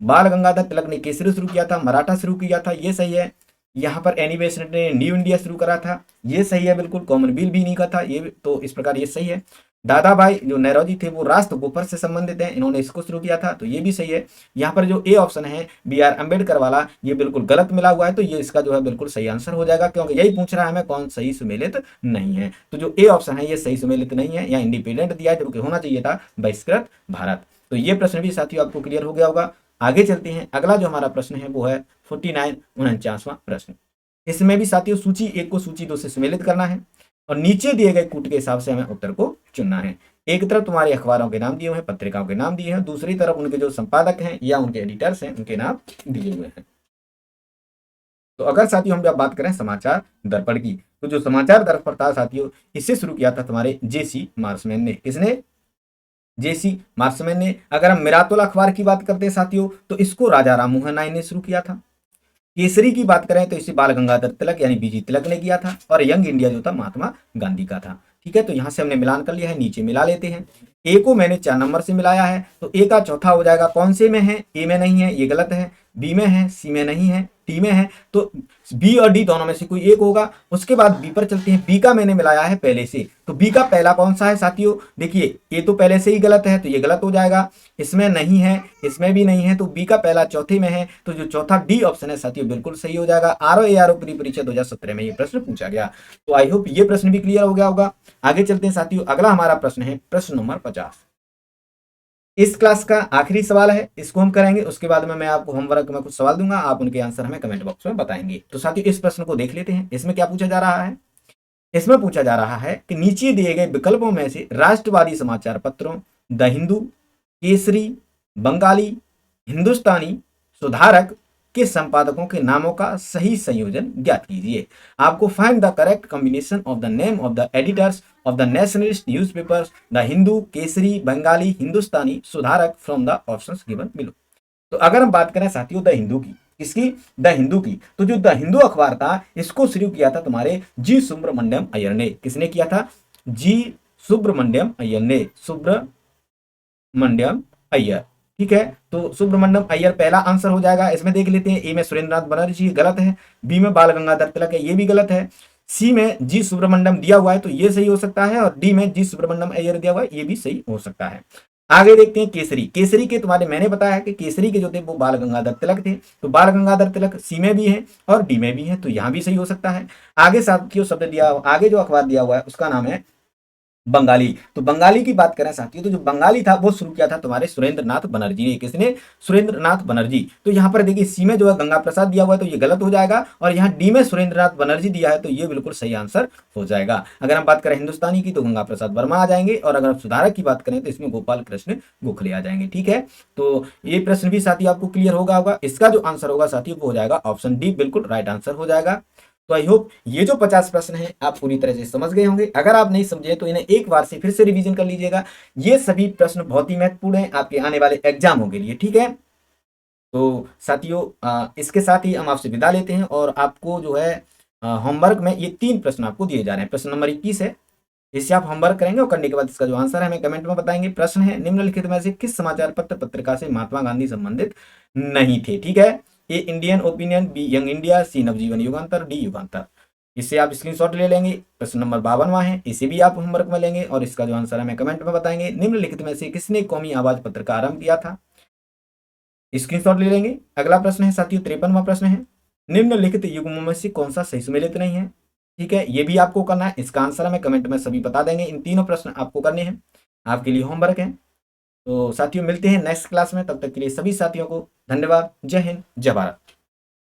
बाल गंगाधर तिलक ने केसरी शुरू किया था, मराठा शुरू किया था, ये सही है। यहाँ पर एनी बेसेंट ने न्यू इंडिया शुरू करा था, ये सही है बिल्कुल। कॉमनवेल्थ भी नहीं का था ये, तो इस प्रकार ये सही है। दादा भाई जो नेरोजी थे वो राष्ट्र गोपर से संबंधित हैं, इन्होंने इसको शुरू किया था, तो ये भी सही है। यहाँ पर जो ए ऑप्शन है बी आर अम्बेडकर वाला, ये बिल्कुल गलत मिला हुआ है, तो ये इसका जो है बिल्कुल सही आंसर हो जाएगा, क्योंकि यही पूछ रहा है हमें कौन सही सुमेलित नहीं है। तो जो ए ऑप्शन है ये सही सुमेलित नहीं है, यहाँ इंडिपेंडेंट दिया है जबकि होना चाहिए था बहिष्कृत भारत। तो ये प्रश्न भी साथियों आपको क्लियर हो गया होगा। आगे चलते हैं, अगला जो हमारा प्रश्न है वो है 49वां प्रश्न। इसमें भी साथियों सूची 1 को सूची 2 से सम्मिलित करना है और नीचे दिए गए कूट के हिसाब से हमें उत्तर को चुनना है। एक तरफ तुम्हारे अखबारों के नाम दिए हुए हैं, पत्रिकाओं के नाम दिए हैं, दूसरी तरफ उनके जो संपादक हैं या उनके एडिटर्स हैं उनके नाम दिए हुए हैं। तो अगर साथियों हम जब बात करें समाचार दर्पण की, तो जो समाचार दर्पण था साथियों, इसे शुरू किया था तुम्हारे जेसी मार्समैन ने। किसने? जेसी मार्समैन ने। अगर हम मिरातुल अखबार की बात करते हैं साथियों, तो इसको राजा राममोहन राय ने शुरू किया था। केसरी की बात करें तो इसे बाल गंगाधर तिलक यानी बीजी तिलक ने किया था, और यंग इंडिया जो था महात्मा गांधी का था। ठीक है, तो यहां से हमने मिलान कर लिया है, नीचे मिला लेते हैं। ए को मैंने 4 नंबर से मिलाया है, तो ए का चौथा हो जाएगा। कौन से में है? ए में नहीं है, ये गलत है। बी में है, सी में नहीं है, टी में है, तो बी और डी दोनों में से कोई एक होगा। उसके बाद बी पर चलते हैं। बी का मैंने मिलाया है पहले से, तो बी का पहला कौन सा है साथियों? देखिए ए तो पहले से ही गलत है, तो ये गलत हो जाएगा। इसमें नहीं है, इसमें भी नहीं है, तो बी का पहला चौथे में है, तो जो चौथा डी ऑप्शन है साथियों बिल्कुल सही हो जाएगा। आरओ प्री परीक्षा 2017 में ये प्रश्न पूछा गया। तो आई होप ये प्रश्न भी क्लियर हो गया होगा। आगे चलते हैं साथियों, अगला हमारा प्रश्न है प्रश्न नंबर 50। इस क्लास का आखिरी सवाल है, इसको हम करेंगे, उसके बाद में मैं आपको होमवर्क में कुछ सवाल दूंगा, आप उनके आंसर हमें कमेंट बॉक्स में बताएंगे। तो साथियों इस प्रश्न को देख लेते हैं। इसमें क्या पूछा जा रहा है? इसमें पूछा जा रहा है कि नीचे दिए गए विकल्पों में से राष्ट्रवादी समाचार पत्रों द हिंदू, केसरी, बंगाली, हिंदुस्तानी, सुधारक के संपादकों के नामों का सही संयोजन ज्ञात कीजिए। आपको find the correct combination of the name of the editors of the nationalist newspapers the Hindu, Kesari, Bengali, Hindustani, Sudharak from the options given below. तो अगर हम बात करें साथियों द हिंदू की, किसकी? द हिंदू की। तो जो द हिंदू अखबार था इसको शुरू किया था तुम्हारे जी सुब्रमण्यम अय्यर ने। किसने किया था? जी सुब्रमण्यम अय्यर ने, सुब्रमण्यम अय्यर। ठीक है, तो सुब्रमण्यम अय्यर पहला आंसर हो जाएगा। इसमें देख लेते हैं, ए में सुरेंद्रनाथ बनर्जी गलत है, बी में बाल गंगाधर तिलक है, ये भी गलत है, सी में जी सुब्रमण्यम दिया हुआ है तो ये सही हो सकता है, और डी में जी सुब्रमण्यम अय्यर दिया हुआ है ये भी सही हो सकता है। आगे देखते हैं केसरी। केसरी के तुम्हारे मैंने बताया कि केसरी के जो थे वो बाल गंगाधर तिलक थे, तो बाल गंगाधर तिलक सी में भी है और डी में भी है, तो यहां भी सही हो सकता है। आगे साथियों शब्द दिया, आगे जो अखबार दिया हुआ है उसका नाम है बंगाली। तो बंगाली की बात करें साथियों, तो जो बंगाली था वो शुरू किया था तुम्हारे सुरेंद्रनाथ बनर्जी ने। किसने? सुरेंद्रनाथ बनर्जी। तो यहाँ पर देखिए सी में जो है गंगा प्रसाद दिया हुआ है तो ये गलत हो जाएगा, और यहाँ डी में सुरेंद्रनाथ बनर्जी दिया है तो ये बिल्कुल सही आंसर हो जाएगा। अगर हम बात करें हिंदुस्तानी की तो गंगा प्रसाद वर्मा आ जाएंगे, और अगर सुधारक की बात करें तो इसमें गोपाल कृष्ण गोखले आ जाएंगे। ठीक है, तो ये प्रश्न भी साथियों आपको क्लियर होगा। इसका जो आंसर होगा साथियों वो हो जाएगा ऑप्शन डी, बिल्कुल राइट आंसर हो जाएगा। तो आई होप ये जो 50 प्रश्न हैं आप पूरी तरह से समझ गए होंगे। अगर आप नहीं समझे तो इन्हें एक बार से फिर से रिवीजन कर लीजिएगा। ये सभी प्रश्न बहुत ही महत्वपूर्ण हैं आपके आने वाले एग्जामों के लिए। ठीक है, तो साथियों इसके साथ ही हम आपसे विदा लेते हैं, और आपको जो है होमवर्क में ये 3 प्रश्न आपको दिए जा रहे हैं। प्रश्न नंबर 21 है, इससे आप होमवर्क करेंगे और करने के बाद इसका जो आंसर है हमें कमेंट में बताएंगे। प्रश्न है, निम्नलिखित में से किस समाचार पत्र पत्रिका से महात्मा गांधी संबंधित नहीं थे? ठीक है, A Indian opinion, B young India, C Navjivan Yugantar, D Yugantar. इससे आप स्क्रीनशॉट ले लेंगे। प्रश्न नंबर 52वां है, इसे भी आप होमवर्क में लेंगे और इसका जो आंसर हमें कमेंट में बताएंगे। निम्नलिखित में से किसने कौमी आवाज पत्र का आरंभ किया था? स्क्रीनशॉट ले लेंगे। अगला प्रश्न है साथियों 53वां प्रश्न है, निम्नलिखित युग्मों में से कौन सा सही सुमेलित नहीं है? ठीक है, ये भी आपको करना है। इसका आंसर हमें कमेंट में सभी बता देंगे। इन तीनों प्रश्न आपको करने हैं, आपके लिए होमवर्क है। तो साथियों मिलते हैं नेक्स्ट क्लास में, तब तक के लिए सभी साथियों को धन्यवाद। जय हिंद, जय भारत।